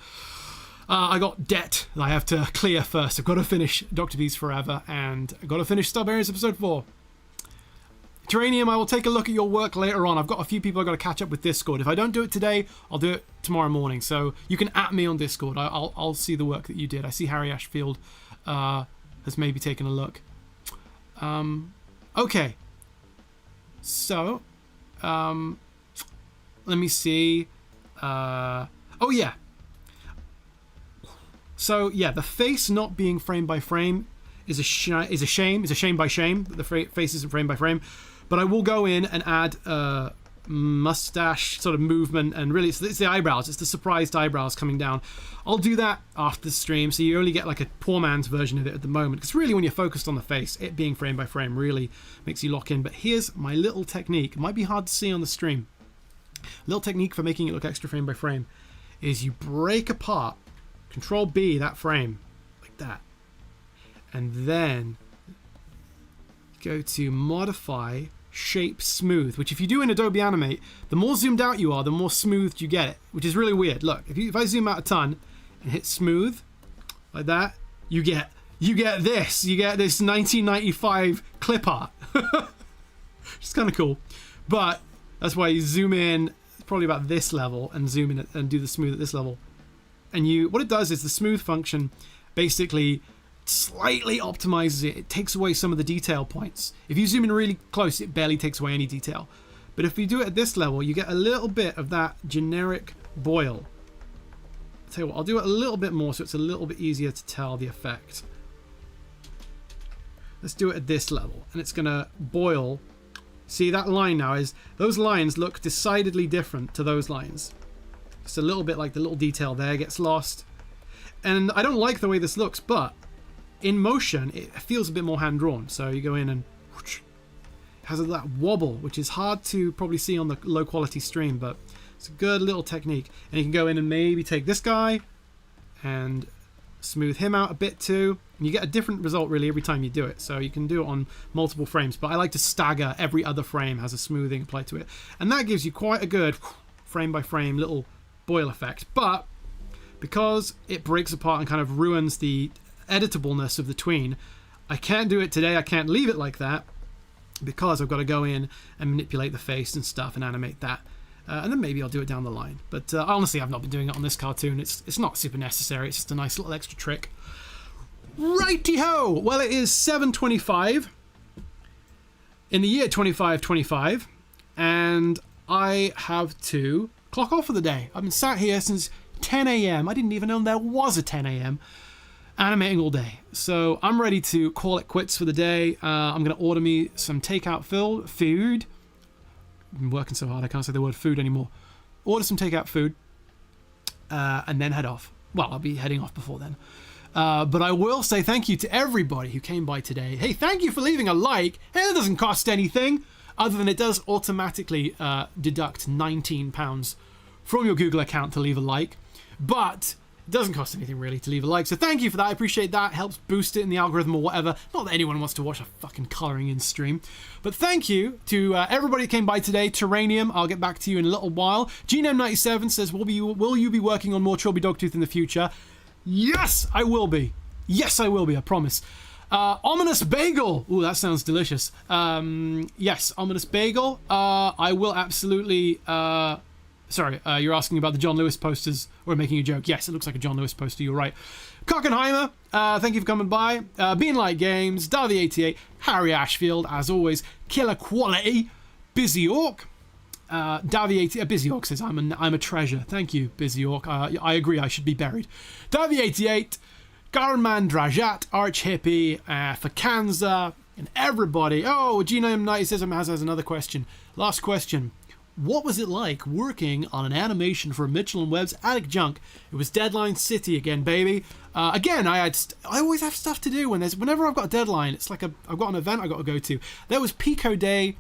I got debt that I have to clear first. I've got to finish Dr. Beast Forever, and I've got to finish Starbarians Episode 4. Terranium, I will take a look at your work later on. I've got a few people I've got to catch up with Discord. If I don't do it today, I'll do it tomorrow morning. So you can @ me on Discord. I'll see the work that you did. I see Harry Ashfield has maybe taken a look. Okay. So, let me see. Oh yeah. So yeah, the face not being frame by frame is a shame. It's a shame by shame that the face isn't frame by frame. But I will go in and add mustache sort of movement, and really it's the eyebrows. It's the surprised eyebrows coming down. I'll do that after the stream, so you only get like a poor man's version of it at the moment. Because really, when you're focused on the face, it being frame by frame really makes you lock in. But here's my little technique. It might be hard to see on the stream. Little technique for making it look extra frame by frame is you break apart, Control B that frame like that, and then go to modify shape smooth, which if you do in Adobe Animate, the more zoomed out you are, the more smoothed you get it, which is really weird. Look, if I zoom out a ton and hit smooth like that, you get this 1995 clip art. Which is kind of cool. But that's why you zoom in probably about this level and zoom in and do the smooth at this level. And what it does is the smooth function basically slightly optimizes it. It takes away some of the detail points. If you zoom in really close, it barely takes away any detail. But if you do it at this level, you get a little bit of that generic boil. I'll tell you what, I'll do it a little bit more so it's a little bit easier to tell the effect. Let's do it at this level, and it's gonna boil. See that line now those lines look decidedly different to those lines. Just a little bit like the little detail there gets lost. And I don't like the way this looks, but in motion, it feels a bit more hand-drawn. So you go in and it has that wobble, which is hard to probably see on the low-quality stream, but it's a good little technique. And you can go in and maybe take this guy and smooth him out a bit too. And you get a different result really every time you do it. So you can do it on multiple frames, but I like to stagger every other frame has a smoothing applied to it. And that gives you quite a good frame-by-frame little boil effect. But because it breaks apart and kind of ruins the editableness of the tween, I can't do it today. I can't leave it like that because I've got to go in and manipulate the face and stuff and animate that. And then maybe I'll do it down the line. But honestly, I've not been doing it on this cartoon. It's not super necessary. It's just a nice little extra trick. Righty-ho! Well, it is 7:25 in the year 2525, and I have to clock off for the day. I've been sat here since 10 a.m. I didn't even know there was a 10 a.m. animating all day. So I'm ready to call it quits for the day. I'm going to order me some takeout food. I've been working so hard I can't say the word food anymore. Order some takeout food and then head off. Well, I'll be heading off before then. But I will say thank you to everybody who came by today. Hey, thank you for leaving a like. Hey, that doesn't cost anything, other than it does automatically deduct £19 from your Google account to leave a like. But it doesn't cost anything really to leave a like. So thank you for that. I appreciate that. It helps boost it in the algorithm or whatever. Not that anyone wants to watch a fucking colouring in stream. But thank you to everybody that came by today. Terranium, I'll get back to you in a little while. GNM97 says, will you be working on more Trilby Dogtooth in the future? Yes, I will be. Yes, I will be, I promise. Ominous Bagel. Ooh, that sounds delicious. Yes, Ominous Bagel. I will absolutely... Sorry, you're asking about the John Lewis posters or making a joke. Yes, it looks like a John Lewis poster, you're right. Cockenheimer, thank you for coming by. Beanlight Games, Darby88, Harry Ashfield, as always, Killer Quality, Busy Orc. Davy88, Busy Orc says, I'm a treasure. Thank you, Busy Orc. I agree, I should be buried. Davy88, Garman Drajat, Arch Hippie, Fakanza, and everybody. Oh, Genome90 says, has another question. Last question. What was it like working on an animation for Mitchell & Webb's Attic Junk? It was Deadline City again, baby. Again, I always have stuff to do whenever I've got a deadline. It's like I've got an event I've got to go to. There was Pico Day,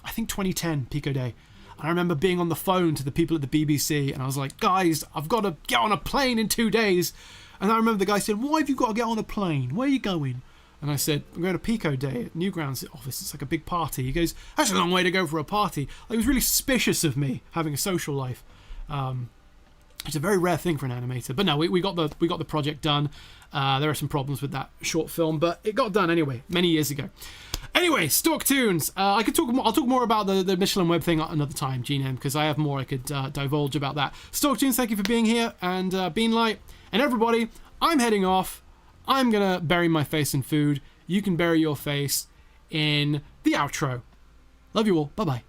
I think 2010 Pico Day. And I remember being on the phone to the people at the BBC, and I was like, guys, I've got to get on a plane in 2 days. And I remember the guy said, why have you got to get on a plane? Where are you going? And I said, I'm going to Pico Day at Newgrounds office. It's like a big party. He goes, that's a long way to go for a party. Like, he was really suspicious of me having a social life. It's a very rare thing for an animator. But no, we got the project done. There are some problems with that short film, but it got done anyway, many years ago. Anyway, Stork Tunes. I'll talk more about the Michelin Web thing another time, GNM, because I have more I could divulge about that. Stork Tunes, thank you for being here, and Beanlight, and everybody. I'm heading off. I'm gonna bury my face in food. You can bury your face in the outro. Love you all. Bye bye.